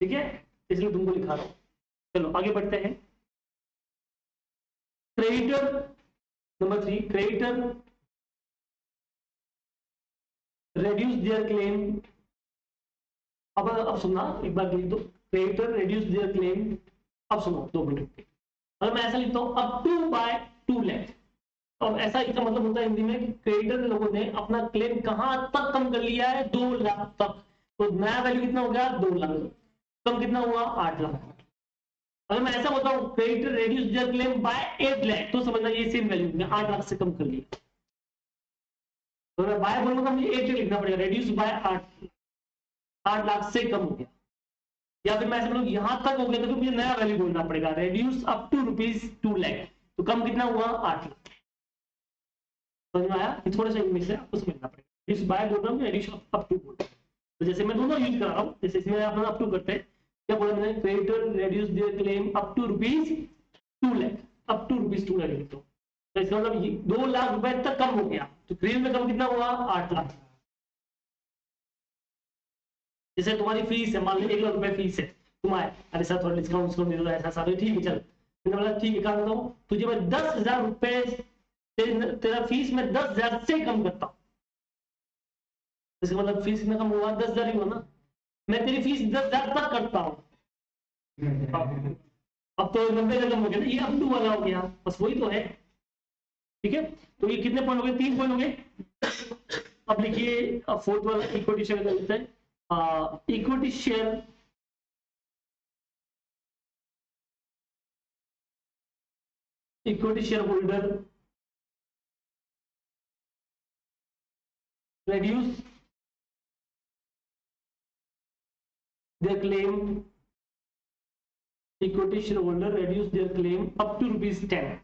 ठीक है, इसलिए तुमको लिखा रहा हूं। चलो आगे बढ़ते हैं। Creditor number 3, creditor reduce their claim, अब सुनना, एक बार लिख दो, क्रेडिटर reduce their claim, अब सुनो 2 मिनट, अगर मैं ऐसा लिखता हूं अप टू बाय 2 लाख, अब ऐसा इसका मतलब होता है हिंदी में कि क्रेडिटर लोगों ने अपना क्लेम कहां तक कम कर लिया है 2 लाख तक, तो नया वैल्यू कितना हो गया 2 लाख, कम कितना हुआ 8 लाख। अगर मैं ऐसा बोलता हूं creditor reduce their claim by 8 lakh, तो समझना ये सेम वैल्यू 8 लाख से कम कर लिया, तो मैं बाय बोलूंगा मुझे 8 लिखना पड़ेगा, रेड्यूस बाय 8 लाख से कम हो गया, या फिर मैं ऐसे बोलूं यहां तक हो गया तो मुझे नया वैल्यू बोलना पड़ेगा, reduce up to rupees 2 lakh, तो कम कितना हुआ 8 लाख। समझ में आया? थोड़ा सा इंग्लिश है आपको समझना पड़ेगा, रेड्यूस बाय बोल रहा हूं, रेड्यूस अप टू बोल रहा हूं, तो जैसे मैं दोनों यूज कर रहा हूं, जैसे इसमें आप अप टू करते हैं, क्या बोला मैंने, creditor reduce their claim up to rupees 2 lakh, up to rupees 2 lakh लिख दो, तो इसका मतलब 2 लाख रुपए तक कम हो गया, तो क्लेम में कम कितना हुआ 8 लाख। जैसे तुम्हारी फीस है, मान लो 1 लाख रुपए फीस है तुम्हारे, अरे सर थोड़ा डिस्काउंट दे दो, ऐसा सारे ठीक है, चल मैंने बोला ठीक है, काम करता हूं तुझे मैं 10,000 रुपए तेरा फीस में 10,000 से कम करता हूं, इसका मतलब फीस कितना कम हुआ 10,000 ही हुआ ना, मैं तेरी फीस 10,000 तक करता हूं, अब तो 90,000 कम हो गया, ये अप टू वाला हो गया, बस वही तो है, ठीक है, तो ये कितने पॉइंट हो गए 3 पॉइंट हो गए। अब लिखिए फोर्थ वाला इक्विटी शेयर करते हैं, equity share holder reduce their claim, equity shareholder reduce their claim up to rupees 10,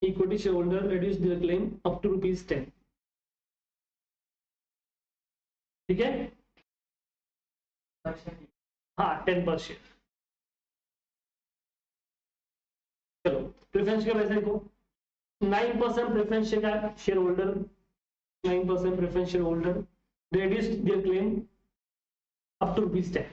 equity shareholder reduce their claim up to rupees 10, ठीक है, हाँ 10 पर शेयर। चलो प्रेफरेंस का वैसे देखो, 9% preference share holder, 9% preference share holder reduced their claim up to ₹10।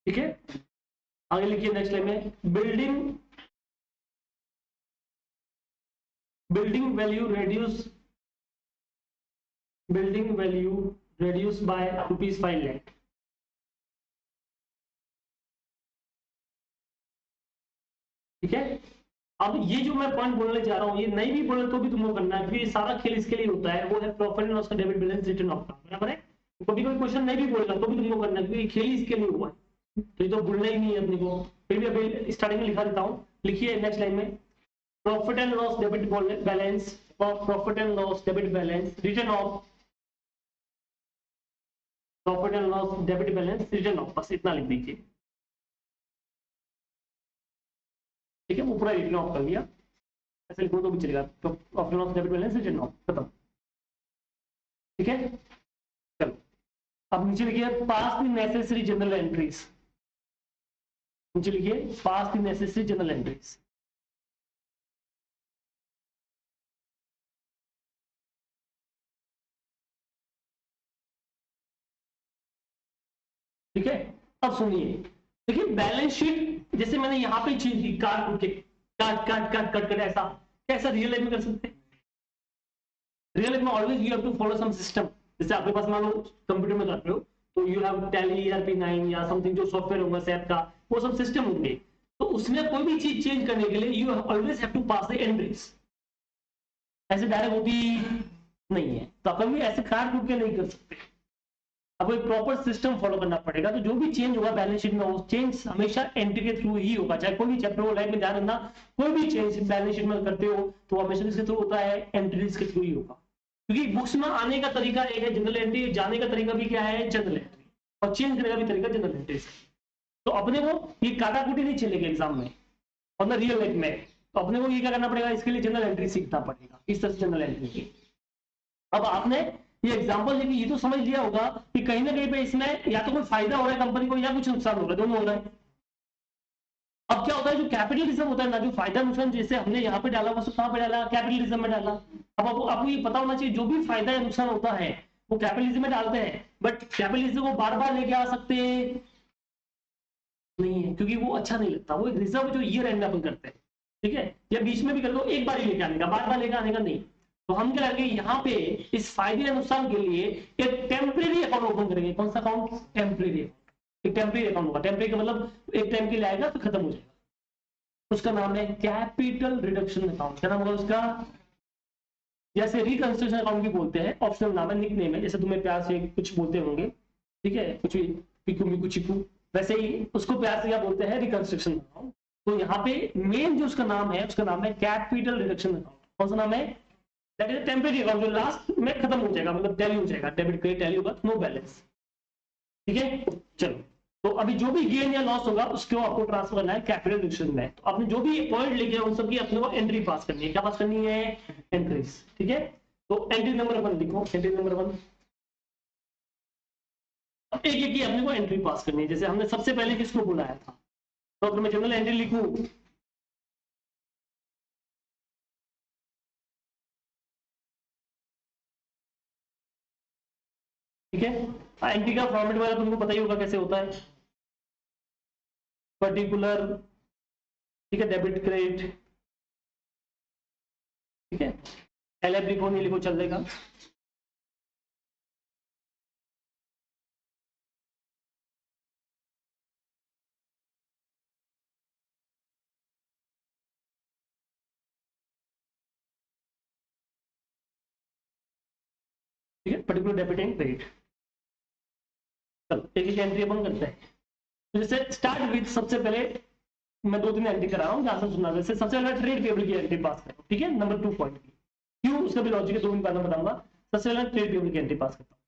ठीक है, आगे लिखिए नेक्स्ट लाइन में, building value reduced by ₹5 lakh। ठीक है, अब ये जो मैं पॉइंट बोलने जा रहा हूं, ये नहीं भी बोले तो भी तुमको करना है, क्योंकि ये सारा खेल इसके लिए होता है, वो है प्रॉफिट एंड लॉस का डेबिट बैलेंस रिटर्न ऑफ का, बराबर है। कभी कोई क्वेश्चन नहीं भी बोलेगा तो भी तुमको करना है, क्योंकि खेल इसके लिए हुआ है, तो ये तो भूलना ही नहीं है अपने को। फिर भी अभी स्टार्टिंग में लिखा देता हूँ, लिखिए नेक्स्ट लाइन में, profit and loss debit balance, profit and loss debit balance return of, profit and loss debit balance return of, बस इतना लिख दीजिए। ठीक है, वो पूरा रिटर्न ऑफ कर लिया, ऐसे लिखो तो भी चलेगा, तो profit and loss debit balance return of, खत्म। ठीक है, चलो अब नीचे लिखिए, पास द नेसेसरी जनरल एंट्रीज, नीचे लिखिए पास द नेसेसरी जनरल एंट्रीज। ठीक है, अब सुनिए, देखिए बैलेंस शीट जैसे मैंने यहाँ पे चीज दी, काट के कट ऐसा कैसा रियल लाइफ में कर सकते हैं? रियल लाइफ में always you have to follow some system. जैसे आपके पास मान लो कंप्यूटर में करते हो तो यू हैव टैली ERP9 या समथिंग जो सॉफ्टवेयर होगा सैप का, वो सब सिस्टम होंगे, तो उसमें कोई भी चीज चेंज करने के लिए you always have to pass the entries, ऐसे डायरेक्ट होती नहीं है, तो आप कभी ऐसे काट के नहीं कर सकते, आपको एक प्रॉपर सिस्टम फॉलो करना पड़ेगा। तो जो भी चेंज होगा बैलेंस शीट में, वो चेंज हमेशा एंट्री के थ्रू ही होगा, चाहे कोई भी चैप्टर हो लाइफ में, ध्यान रखना कोई भी चेंज बैलेंस शीट में करते हो तो हमेशा इसके थ्रू होता है, एंट्रीज के थ्रू ही होगा, क्योंकि बुक्स में आने का तरीका एक है जनरल एंट्री, जाने का तरीका भी क्या है जनरल एंट्री, और चेंज करने का भी तरीका जनरल एंट्री से। तो अपने को ये काटाकुटी नहीं चलेगा एग्जाम में और ना रियल लाइफ में, तो अपने को ये क्या करना पड़ेगा, इसके लिए जनरल एंट्री सीखना पड़ेगा, इस तरह से जनरल एंट्री की। अब आपने ये एग्जांपल देखिए, ये तो समझ लिया होगा कि कहीं ना कहीं पे इसमें या तो कोई फायदा हो रहा है कंपनी को या कुछ नुकसान हो रहा है, दोनों हो रहा है। अब क्या होता है, जो कैपिटलिज्म होता है ना, जो फायदा नुकसान जैसे हमने यहाँ पे डाला वो सब कहाँ पे डाला, कैपिटलिज्म में डाला। अब आपको ये पता होना चाहिए जो भी फायदा या नुकसान होता है वो कैपिटलिज्म में डालते हैं, बट कैपिटलिज्म को बार बार लेके आ सकते नहीं है, क्योंकि वो अच्छा नहीं लगता, वो एक रिजर्व जो ईयर एंड में अपन करते हैं, ठीक है, या बीच में भी कर दो, एक बार ही लेके आने का, बार बार लेके आने का नहीं। तो हम क्या करेंगे, यहाँ पे इस फायदे या नुकसान के लिए एक टेम्परेरी अकाउंट ओपन करेंगे। कौन सा अकाउंट? टेम्परेरी। एक टेम्परेरी अकाउंट होगा, टेम्परेरी का मतलब एक टाइम के लिए आएगा तो खत्म हो जाएगा, उसका नाम है कैपिटल रिडक्शन अकाउंट। क्या नाम होगा उसका? जैसे रिकंस्ट्रक्शन अकाउंट भी बोलते हैं, ऑप्शनल नाम है, निक नेम है, जैसे तुम्हें प्यार से कुछ बोलते होंगे, ठीक है, कुछ भी पिकू मिकू चिकू, वैसे ही उसको प्यार से क्या बोलते हैं, रिकंस्ट्रक्शन अकाउंट। तो यहाँ पे मेन जो उसका नाम है, उसका नाम है कैपिटल रिडक्शन अकाउंट। कौन सा नाम है? दैट इज टेम्परेरी अकाउंट, जो लास्ट में खत्म हो जाएगा, मतलब टैली हो जाएगा, डेबिट क्रेडिट टैली होगा, नो बैलेंस। ठीक है, चलो, तो अभी जो भी गेन या लॉस होगा उसको आपको ट्रांसफर करना है कैपिटल रिडक्शन में। तो आपने जो भी पॉइंट लिखे उन सबकी अपने को एंट्री पास करनी है। क्या पास करनी है? एंट्रीज। ठीक है, तो एंट्री नंबर 1 लिखो, एंट्री नंबर 1। एक एक की अपने को एंट्री पास करनी है। जैसे हमने सबसे पहले किसको बुलाया था, तो अगर मैं जनरल एंट्री लिखूं, ठीक है, एंट्री का फॉर्मेट वगैरह तुमको पता ही होगा कैसे होता है, पर्टिकुलर, ठीक है, डेबिट क्रेडिट, ठीक है, LF लिखो नहीं लिखो चल देगा। ठीक है, पर्टिकुलर डेबिट एंड क्रेडिट। चलो एक एक एंट्री अपन करते हैं। तो जैसे स्टार्ट विद, सबसे पहले मैं 2-3 एंट्री करा रहा हूँ, ध्यान से सुनना। जैसे सबसे पहले ट्रेड पेबल की एंट्री पास करो, ठीक है, नंबर 2 पॉइंट की, क्यों उसका भी लॉजिक है, 2 मिनट बाद में बताऊंगा। सबसे पहले ट्रेड पेबल की एंट्री पास करता हूँ।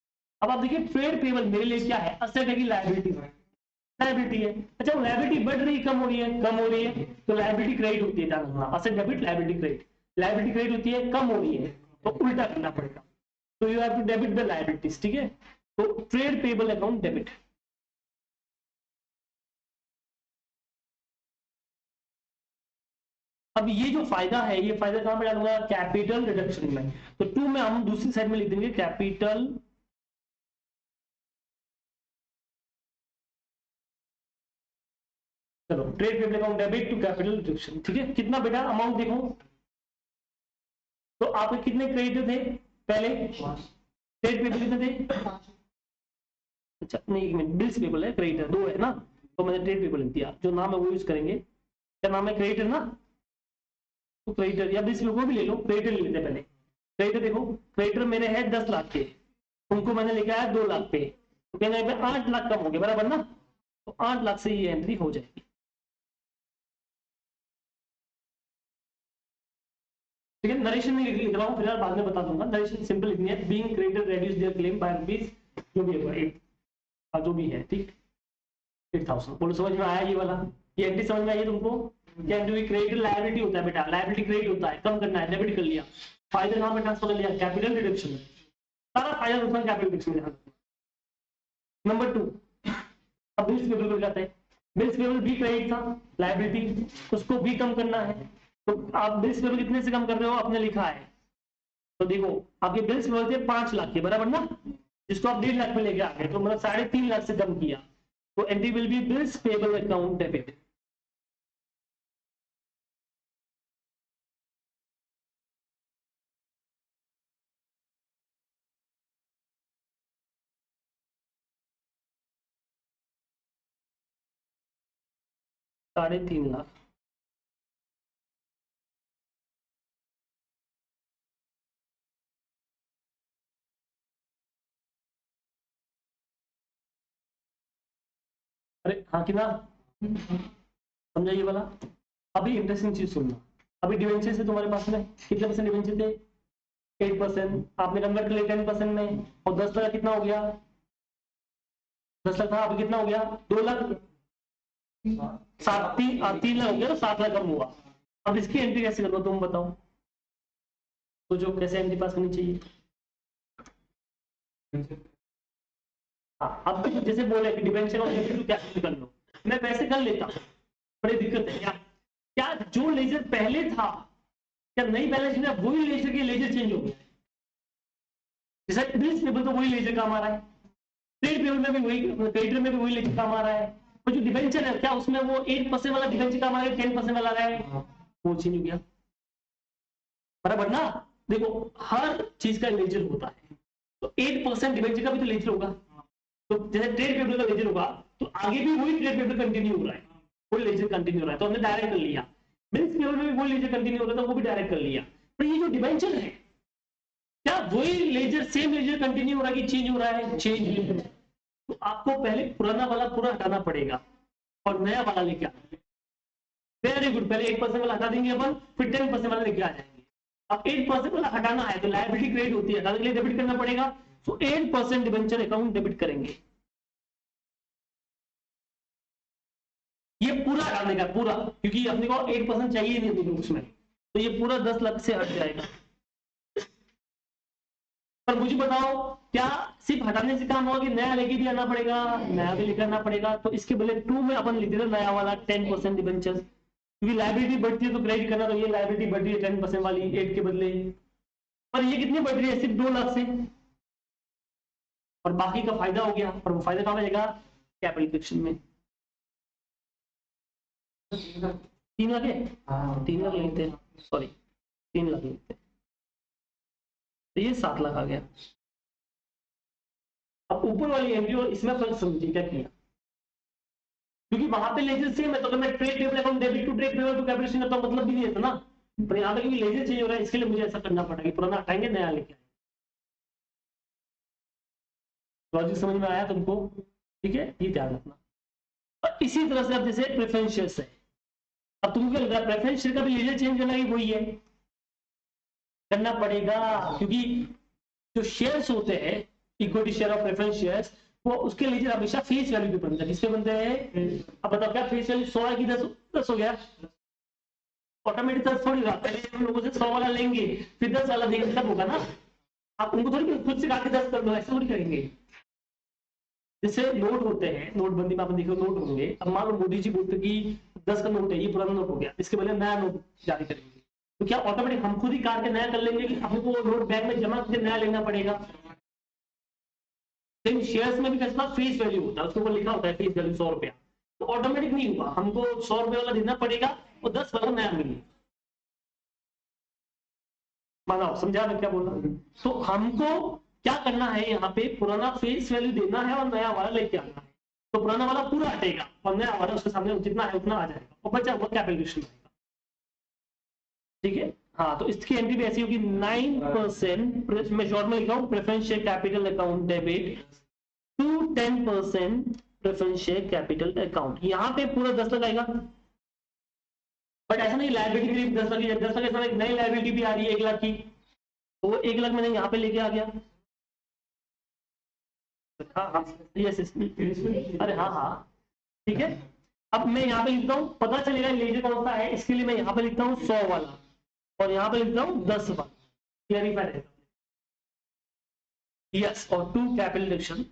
अब आप देखिए ट्रेड पेबल मेरे लिए क्या है, असेट है कि लायबिलिटी है? लायबिलिटी है। अच्छा, वो लायबिलिटी बढ़ रही है कम हो रही है? कम हो रही है, तो लायबिलिटी क्रेडिट होती है, ध्यान रखना, asset debit liability credit. Liability credit होती है, कम हो रही है, तो उल्टा करना पड़ेगा। तो you have to debit the liabilities, ठीक है। तो ट्रेड पेबल अकाउंट डेबिट। अब ये जो फायदा है, ये फायदा कहां पे डालूंगा, कैपिटल रिडक्शन में। तो 2 में हम दूसरी साइड में लिख देंगे कैपिटल चलो trade payable account debit to capital reduction, ठीक है। कितना बेटा अमाउंट देखो, तो आपके कितने क्रेडिटर थे पहले, ट्रेड पेबल कितने थे, अच्छा नहीं एक मिनट, बिल्स पेबल है, क्रेडिटर 2 है ना, तो मैंने ट्रेड पेबल लिख दिया, जो नाम है वो यूज करेंगे। क्या नाम है, क्रेडिटर ना, तो क्रेडिटर या बिल्स पेबल भी ले लो, क्रेडिटर ले लेते पहले। क्रेडिटर देखो, क्रेडिटर मेरे है 10 लाख के, उनको मैंने लिखा है 2 लाख पे, तो कहने पे 8 लाख कम हो गए बराबर ना, तो 8 लाख से ये एंट्री हो जाएगी, ठीक है। नरेशन नहीं लिख रहा हूँ फिलहाल, बाद में बता दूंगा, नरेशन सिंपल लिखनी है, being creditor reduce their claim by rupees जो भी है 8 जो भी है, ठीक 8000। बोलो समझ में आया ये वाला, ये एंट्री समझ में आई है तुमको, क्या एंट्री क्रेडिट लायबिलिटी होता है बेटा, लायबिलिटी क्रेडिट होता है, कम करना है, डेबिट कर लिया, फायदा कहां पे ट्रांसफर कर लिया, कैपिटल रिडक्शन, सारा फायदा नुकसान कैपिटल रिडक्शन में। नंबर 2 अब बिल्स पेबल को जाते हैं, बिल्स पेबल भी क्रेडिट था, लायबिलिटी उसको भी कम करना है, तो आप बिल्स पेबल कितने से कम कर रहे हो, आपने लिखा है, तो देखो आपके बिल्स पेबल थे 5 लाख के बराबर ना, जिसको आप 1.5 लाख में लेके आ गए, तो मतलब 3.5 लाख से कम किया, तो entry will be bills payable account debit. साढ़े 3 लाख, अरे हाँ कि ना, समझा ये वाला। अभी इंटरेस्टिंग चीज सुनना, अभी डिवेंचर से तुम्हारे पास में कितने परसेंट डिवेंचर थे, 8%, आपने कन्वर्ट कर लिया 10% में, और 10 लाख कितना हो गया, 10 लाख था, अभी कितना हो गया 2 लाख, 3 लाख हो गया, तो 7 लाख कम हुआ। अब इसकी एंट्री कैसे करो तुम बताओ, तो जो कैसे एंट्री पास करनी चाहिए, हाँ अब जैसे बोले कि डिवेंचर और डेबिट कैसे कर लो, मैं वैसे कर लेता हूँ, बड़ी दिक्कत है क्या, क्या जो लेजर पहले था, क्या नई बैलेंस शीट में वही लेजर के लेजर चेंज हो गया, जैसे बिल्स पेबल तो वही लेजर काम आ रहा है, ट्रेड पेबल में भी वही, क्रेडिटर में भी वही लेजर काम आ रहा है, तो जो डिवेंचर है क्या उसमें वो 8% वाला डिवेंचर काम आ रहा है, 10% वाला आ रहा है, वो चेंज हो गया बराबर ना। देखो हर चीज का लेजर होता है, तो 8% डिवेंचर का भी तो लेजर होगा, तो जैसे ट्रेड पेबल का लेजर होगा, तो आगे भी वही ट्रेड पेबल कंटिन्यू हो रहा है, वही लेजर कंटिन्यू हो रहा है, तो हमने डायरेक्ट कर लिया, बिल्स पेबल में भी वही लेजर कंटिन्यू हो रहा था, वो भी डायरेक्ट कर लिया। पर ये जो डिवेंचर है, क्या वही लेजर सेम लेजर कंटिन्यू हो रहा है कि चेंज हो रहा है, चेंज लेजर, तो आपको पहले पुराना वाला पूरा हटाना पड़ेगा और नया वाला लेके आना। वेरी गुड, पहले 8% वाला हटा देंगे अपन, फिर 10% वाला लेके आ जाएंगे। अब 8% वाला हटाना है तो लायबिलिटी क्रेडिट होती है, हटाने के लिए डेबिट करना पड़ेगा, तो 8% डिवेंचर अकाउंट डेबिट करेंगे, ये पूरा हटाने का पूरा, क्योंकि अपने को 8% चाहिए नहीं अपने उसमें, तो ये पूरा 10 लाख से हट जाएगा। पर मुझे बताओ क्या सिर्फ हटाने से काम होगा कि नया लेके भी आना पड़ेगा, नया भी लेकर आना पड़ेगा, तो इसके बदले 2 में अपन लिख देते नया वाला 10% डिवेंचर, क्योंकि लायबिलिटी बढ़ती है तो क्रेडिट करना, तो ये लायबिलिटी बढ़ रही है 10% वाली 8 के बदले, पर ये कितनी बढ़ रही है, सिर्फ 2 लाख से, और बाकी का फायदा हो गया, और वो फायदा कहां मिलेगा, कैपिटल सेक्शन में। 3 लाख है, 3 लाख लिखते हैं, सॉरी 3 लाख लिखते हैं, तो ये 7 लाख आ गया। अब ऊपर वाली एंट्री और इसमें फर्क समझिए क्या किया, क्योंकि वहां पे लेजर सेम है, तो अगर मैं trade payable account debit to trade payable to capital करता हूं, मतलब भी नहीं है ना, पर यहाँ पे क्योंकि लेजर चेंज हो रहा है, इसके लिए मुझे ऐसा करना पड़ा कि पुराना हटाएंगे नया लेके आएंगे। लॉजिक समझ में आया तुमको, ठीक है, ये ध्यान रखना। और इसी तरह से अब जैसे प्रेफरेंस शेयर्स है, अब तुमको क्या लग रहा है प्रेफरेंस शेयर का भी लेजर चेंज करना ही वही है, करना पड़ेगा, क्योंकि जो शेयर्स होते हैं इक्विटी शेयर और प्रेफरेंस शेयर्स, वो उसके लेजर हमेशा फेस वैल्यू पे बनता है, किसपे बनते हैं, अब बताओ क्या फेस वैल्यू 100 की 10 हो गया, ऑटोमेटिक 10 थोड़ी रहा, पहले हम लोगों से 100 वाला लेंगे फिर 10 वाला देंगे, तब होगा ना, आप उनको थोड़ी खुद से काट के 10 कर दो, ऐसे थोड़ी करेंगे। जैसे नोट होते हैं, नोटबंदी में आप देखो नोट होंगे, अब मान लो मोदी जी बोलते कि 10 का नोट है, ये पुराना नोट हो गया, इसके बदले नया नोट जारी करेंगे, तो क्या ऑटोमेटिक हम खुद ही काट के नया कर लेंगे कि हमको वो नोट बैंक में जमा करके नया लेना पड़ेगा? लेकिन शेयर्स में भी कैसा फेस वैल्यू होता है, उसके ऊपर लिखा होता है फेस वैल्यू 100 रुपया, तो ऑटोमेटिक नहीं हुआ, हमको 100 रुपये वाला देना पड़ेगा और 10 वाला नया मिलेगा। माना समझा मैं क्या बोल रहा हूँ? तो हमको क्या करना है, यहाँ पे पुराना फेस वैल्यू देना है और नया वाला लेके आना है, तो पुराना वाला पूरा हटेगा और नया वाला उसके सामने जितना है उतना आ जाएगा और बचा हुआ कैपिटल। ठीक है, हाँ, तो इसकी एंट्री भी ऐसी होगी 9%, मैं शॉर्ट में लिखा हूँ preference share capital account debit to 10% preference share capital account. यहाँ पे पूरा 10 लगाएगा, बट ऐसा नहीं लायबिलिटी के लिए 10 लगी, 10 लगे, एक नई लायबिलिटी भी आ रही है 1 लाख की, तो वो 1 लाख मैंने यहाँ पे लेके आ गया। हाँ हाँ, यस, अरे हाँ हाँ, ठीक है। अब मैं यहाँ पे लिखता हूँ, पता चलेगा लेजर कौन सा है, इसके लिए मैं यहाँ पे लिखता हूँ 100 वाला और यहाँ पे लिखता हूँ 10 वाला, क्लियरिफाइड है। यस, और 2 कैपिटल डिडक्शन,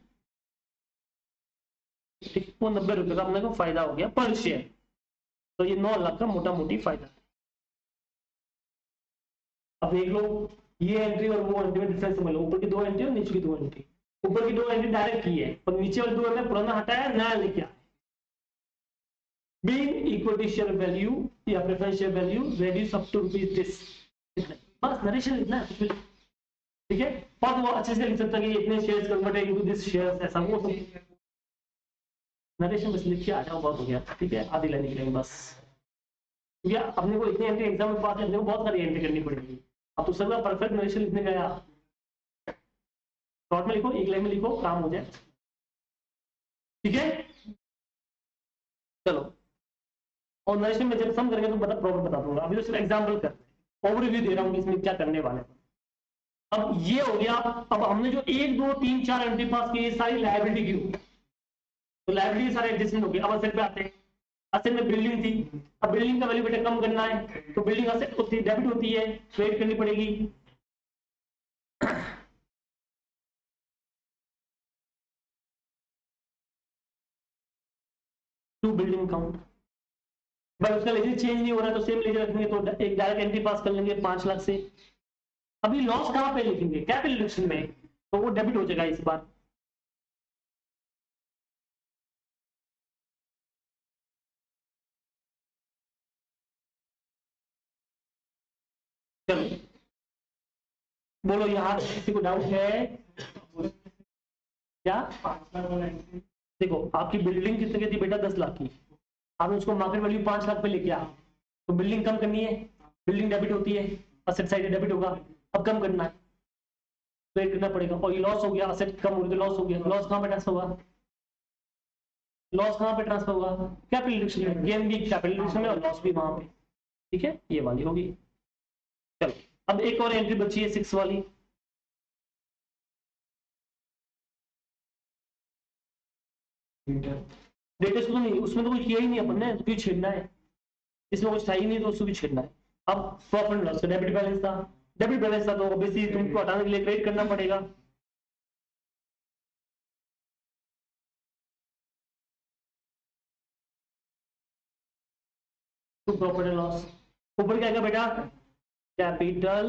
वो 90 रुपए का अपने को फायदा हो गया पर शेयर, तो ये 9 लाख का मोटा मोटी फायदा। अब देख लो ये एंट्री और वो एंट्री में डिफरेंस समझ लो, ऊपर की 2 एंट्री और नीचे की 2 एंट्री, ऊपर की 2 एंट्री डायरेक्ट की है और नीचे वाली 2 में पुराना हटाया नया लेके आया। बीइंग इक्विटी शेयर वैल्यू या preference share value reduce up to rupees this, बस नरेशन लिखना है, ठीक है। बहुत वो अच्छे से लिख सकता है कि इतने shares converted into this shares, ऐसा वो सब नरेशन बस लिख के आ जाओ, बहुत हो गया, ठीक है, आधी लाइन निकलेंगे बस। या अपने को इतनी एंट्री एग्जाम में पास करने को बहुत सारी एंट्री करनी पड़ेगी, अब तो सबका परफेक्ट नरेशन लिखने गया, शॉर्ट में लिखो, 1 लाइन में लिखो, काम हो जाए, ठीक है। चलो, और नरेशन में जब सम करेंगे तो बता प्रॉब्लम बता दूंगा, अभी तो सिर्फ एग्जाम्पल कर ओवरव्यू दे रहा हूँ कि इसमें क्या करने वाले हैं। अब ये हो गया, अब हमने जो 1 2 3 4 एंट्री पास की, ये सारी लायबिलिटी की होगी, तो लायबिलिटी सारे एडजस्टमेंट हो गए। अब असेट पे आते हैं, असेट में बिल्डिंग थी, अब बिल्डिंग का वैल्यू बेटा कम करना है, तो बिल्डिंग असेट होती है, डेबिट होती है, क्रेडिट करनी पड़ेगी। टू बिल्डिंग काउंट, भाई उसका लेजर चेंज नहीं हो रहा तो सेम लेजर रखेंगे, तो एक डायरेक्ट एंट्री पास कर लेंगे 5 लाख से। अभी लॉस कहां पे लिखेंगे, कैपिटल डिडक्शन में, तो वो डेबिट हो जाएगा इस बार। चलो बोलो, यहाँ किसी को डाउट है क्या? देखो आपकी बिल्डिंग कितने की थी बेटा, 10 लाख की, आपने उसको मार्केट वैल्यू 5 लाख पे लेके आ, तो बिल्डिंग कम करनी है, बिल्डिंग डेबिट होती है, असेट साइड डेबिट होगा, अब कम करना है, तो करना पड़ेगा, और ये लॉस हो गया, असेट कम हो गया तो लॉस हो गया, लॉस कहाँ पे ट्रांसफर होगा, लॉस कहाँ पे ट्रांसफर होगा, कैपिटल डिडक्शन में, गेन भी कैपिटल डिडक्शन में और लॉस भी वहां पे, ठीक है, ये वाली होगी। चलो अब एक और एंट्री बची है 6 वाली, डेटेस तो नहीं, उसमें तो कुछ किया ही नहीं अपन ने, तो क्यों छेड़ना है, इसमें कुछ था ही नहीं तो उसको भी छेड़ना है। अब प्रॉफिट एंड लॉस का डेबिट बैलेंस था, डेबिट बैलेंस था तो ऑब्वियसली तुमको हटाने के लिए क्रेडिट करना पड़ेगा, तो प्रॉफिट एंड लॉस ऊपर क्या आएगा बेटा, कैपिटल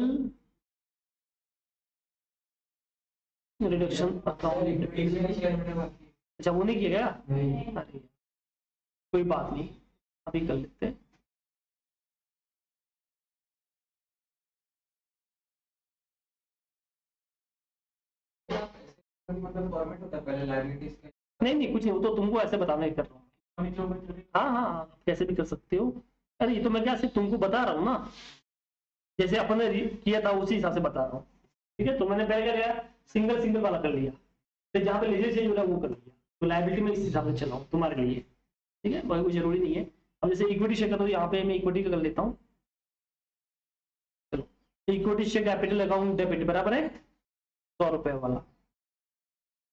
रिडक्शन अकाउंट। अच्छा वो नहीं किया गया, अरे कोई बात नहीं, अभी कर लेते हैं। मतलब फॉर्मेट होता है पहले लायबिलिटीज के, नहीं नहीं कुछ नहीं, वो तो तुमको ऐसे बताना ही कर रहा हूँ, हाँ हाँ हाँ, कैसे भी कर सकते हो। अरे ये तो मैं क्या सिर्फ तुमको बता रहा हूँ ना, जैसे अपन ने किया था उसी हिसाब से बता रहा हूँ, ठीक है। तो मैंने पहले क्या किया, सिंगल सिंगल वाला कर लिया, फिर जहाँ पे लेजर चेंज हो रहा है वो कर लिया, तो लायबिलिटी में इस हिसाब से चलाऊँ तुम्हारे लिए, ठीक है, कोई जरूरी नहीं है। अब जैसे इक्विटी शेयर का, तो यहाँ पे मैं इक्विटी का कर लेता हूँ, चलो equity share capital account debit बराबर है 100 रुपए वाला,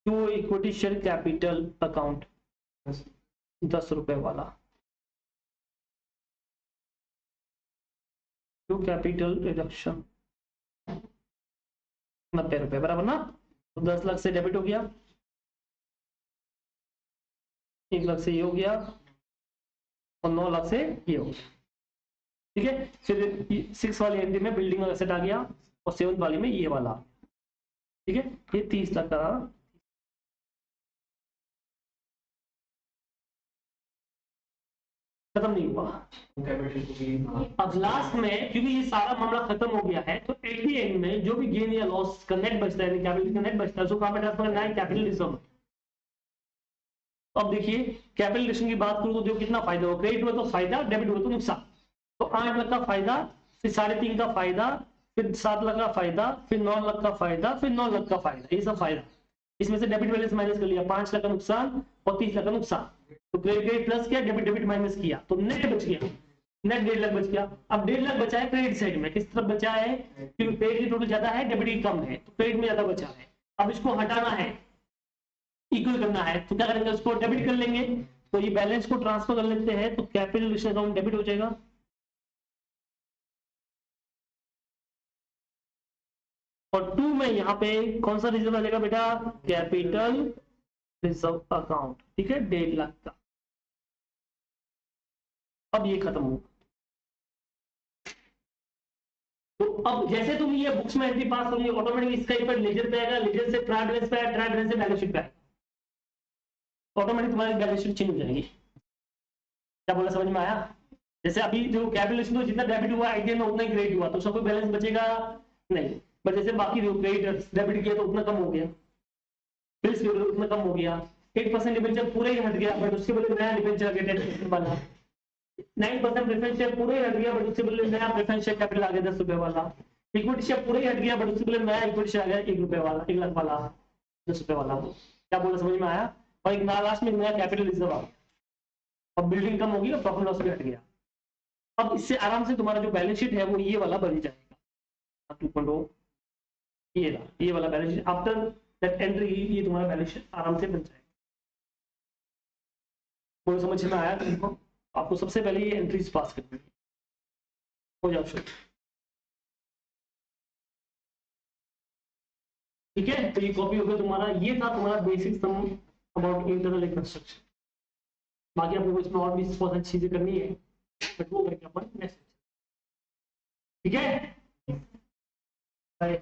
to equity share capital account 10 रुपए वाला, टू कैपिटल रिडक्शन 90 रुपए, बराबर ना। तो 10 लाख से डेबिट हो गया, 1 लाख से ये हो गया और 9 लाख से ये हो गया। ठीक है, फिर 6 वाली एंट्री में बिल्डिंग का एसेट आ गया और 7 वाली में ये वाला। ठीक है, ये 30 लाख का खत्म नहीं हुआ। कैपिटल को भी अब लास्ट में क्योंकि ये सारा मामला खत्म हो गया है, तो एट द एंड में जो भी गेन या लॉस का नेट बचता है, कैपिटल का नेट बचता है, उसको कहां पे ट्रांसफर करना है? Capital reserve. तो अब देखिए कैपिटल रिजर्व की बात करूं तो जो कितना फायदा हो, क्रेडिट हुआ तो फायदा, डेबिट हुआ तो नुकसान। तो 8 लाख का फायदा, फिर 3.5 का फायदा, फिर 7 लाख का फायदा, फिर 9 लाख का फायदा, फिर 9 लाख का फायदा, ये सब फायदा। इसमें से डेबिट बैलेंस माइनस कर लिया, 5 लाख का नुकसान और 30 लाख का नुकसान। तो क्रेडिट प्लस किया, डेबिट डेबिट माइनस किया, तो नेट बच गया, नेट 1.5 लाख बच गया। अब 1.5 लाख बचा है क्रेडिट साइड में, किस तरफ बचा है? क्योंकि क्रेडिट की टोटल ज्यादा है, डेबिट की कम है, तो क्रेडिट में ज्यादा बचा है। अब इसको हटाना है, इक्वल करना है, तो क्या करेंगे? उसको डेबिट कर लेंगे। तो ये बैलेंस को ट्रांसफर कर लेते हैं, तो कैपिटल अकाउंट डेबिट हो जाएगा। और 2 में यहाँ पे कौन सा रिजर्व आ जाएगा बेटा? Capital reserve account. ठीक है, 1.5 लाख का। अब ये खत्म हो। तो अब जैसे तुम ये बुक्स में एंट्री पास करोगे, ऑटोमेटिक इसका इफेक्ट लेजर पे आएगा, लेजर से ट्रायल बैलेंस पे आएगा, ट्रायल बैलेंस से बैलेंस शीट पे आएगा। ऑटोमेटिक तुम्हारी बैलेंस शीट चेंज हो जाएगी। क्या बोला, समझ में आया? जैसे अभी जो कैपिटल जितना डेबिट हुआ आईटीए में उतना ही क्रेडिट हुआ, तो उसका कोई बैलेंस बचेगा नहीं। बट जैसे बाकी क्रेडिट डेबिट किया तो उतना कम हो गया, बिल्स पे उतना कम हो गया। 8% डिबेंचर पूरे ही हट गया, बट उसके बदले नया डिबेंचर आ गया 10% वाला। 9% प्रेफरेंस शेयर पूरे ही हट गया, बट उसके बदले नया प्रेफरेंस शेयर कैपिटल आ गया 10 रुपए वाला। इक्विटी शेयर पूरे ही हट गया, बट उसके बदले नया इक्विटी शेयर आ गया 1 रुपए वाला, 1 लाख वाला, 10 रुपए वाला। क्या बोला, समझ में आया? और एक लास्ट में नया कैपिटल रिजर्व आ गया। अब बिल्डिंग कम होगी और प्रॉफिट लॉस भी हट गया। अब इससे आराम से तुम्हारा जो बैलेंस शीट है वो ये वाला बन जाएगा 2.0, ये वाला balance sheet after that entry, ये तुम्हारा बैलेंस शीट आराम से बन जाएगा। कोई समझ में आया तुमको? आपको सबसे पहले ये एंट्रीज पास करनी है। हो जाओ शुरू। ठीक है, तो ये कॉपी हो गया तुम्हारा। ये था तुम्हारा basic sum about internal construction. बाकी आपको इसमें और भी बहुत सारी चीजें करनी है, बट वो करके अपन नेक्स्ट। ठीक है, बाय।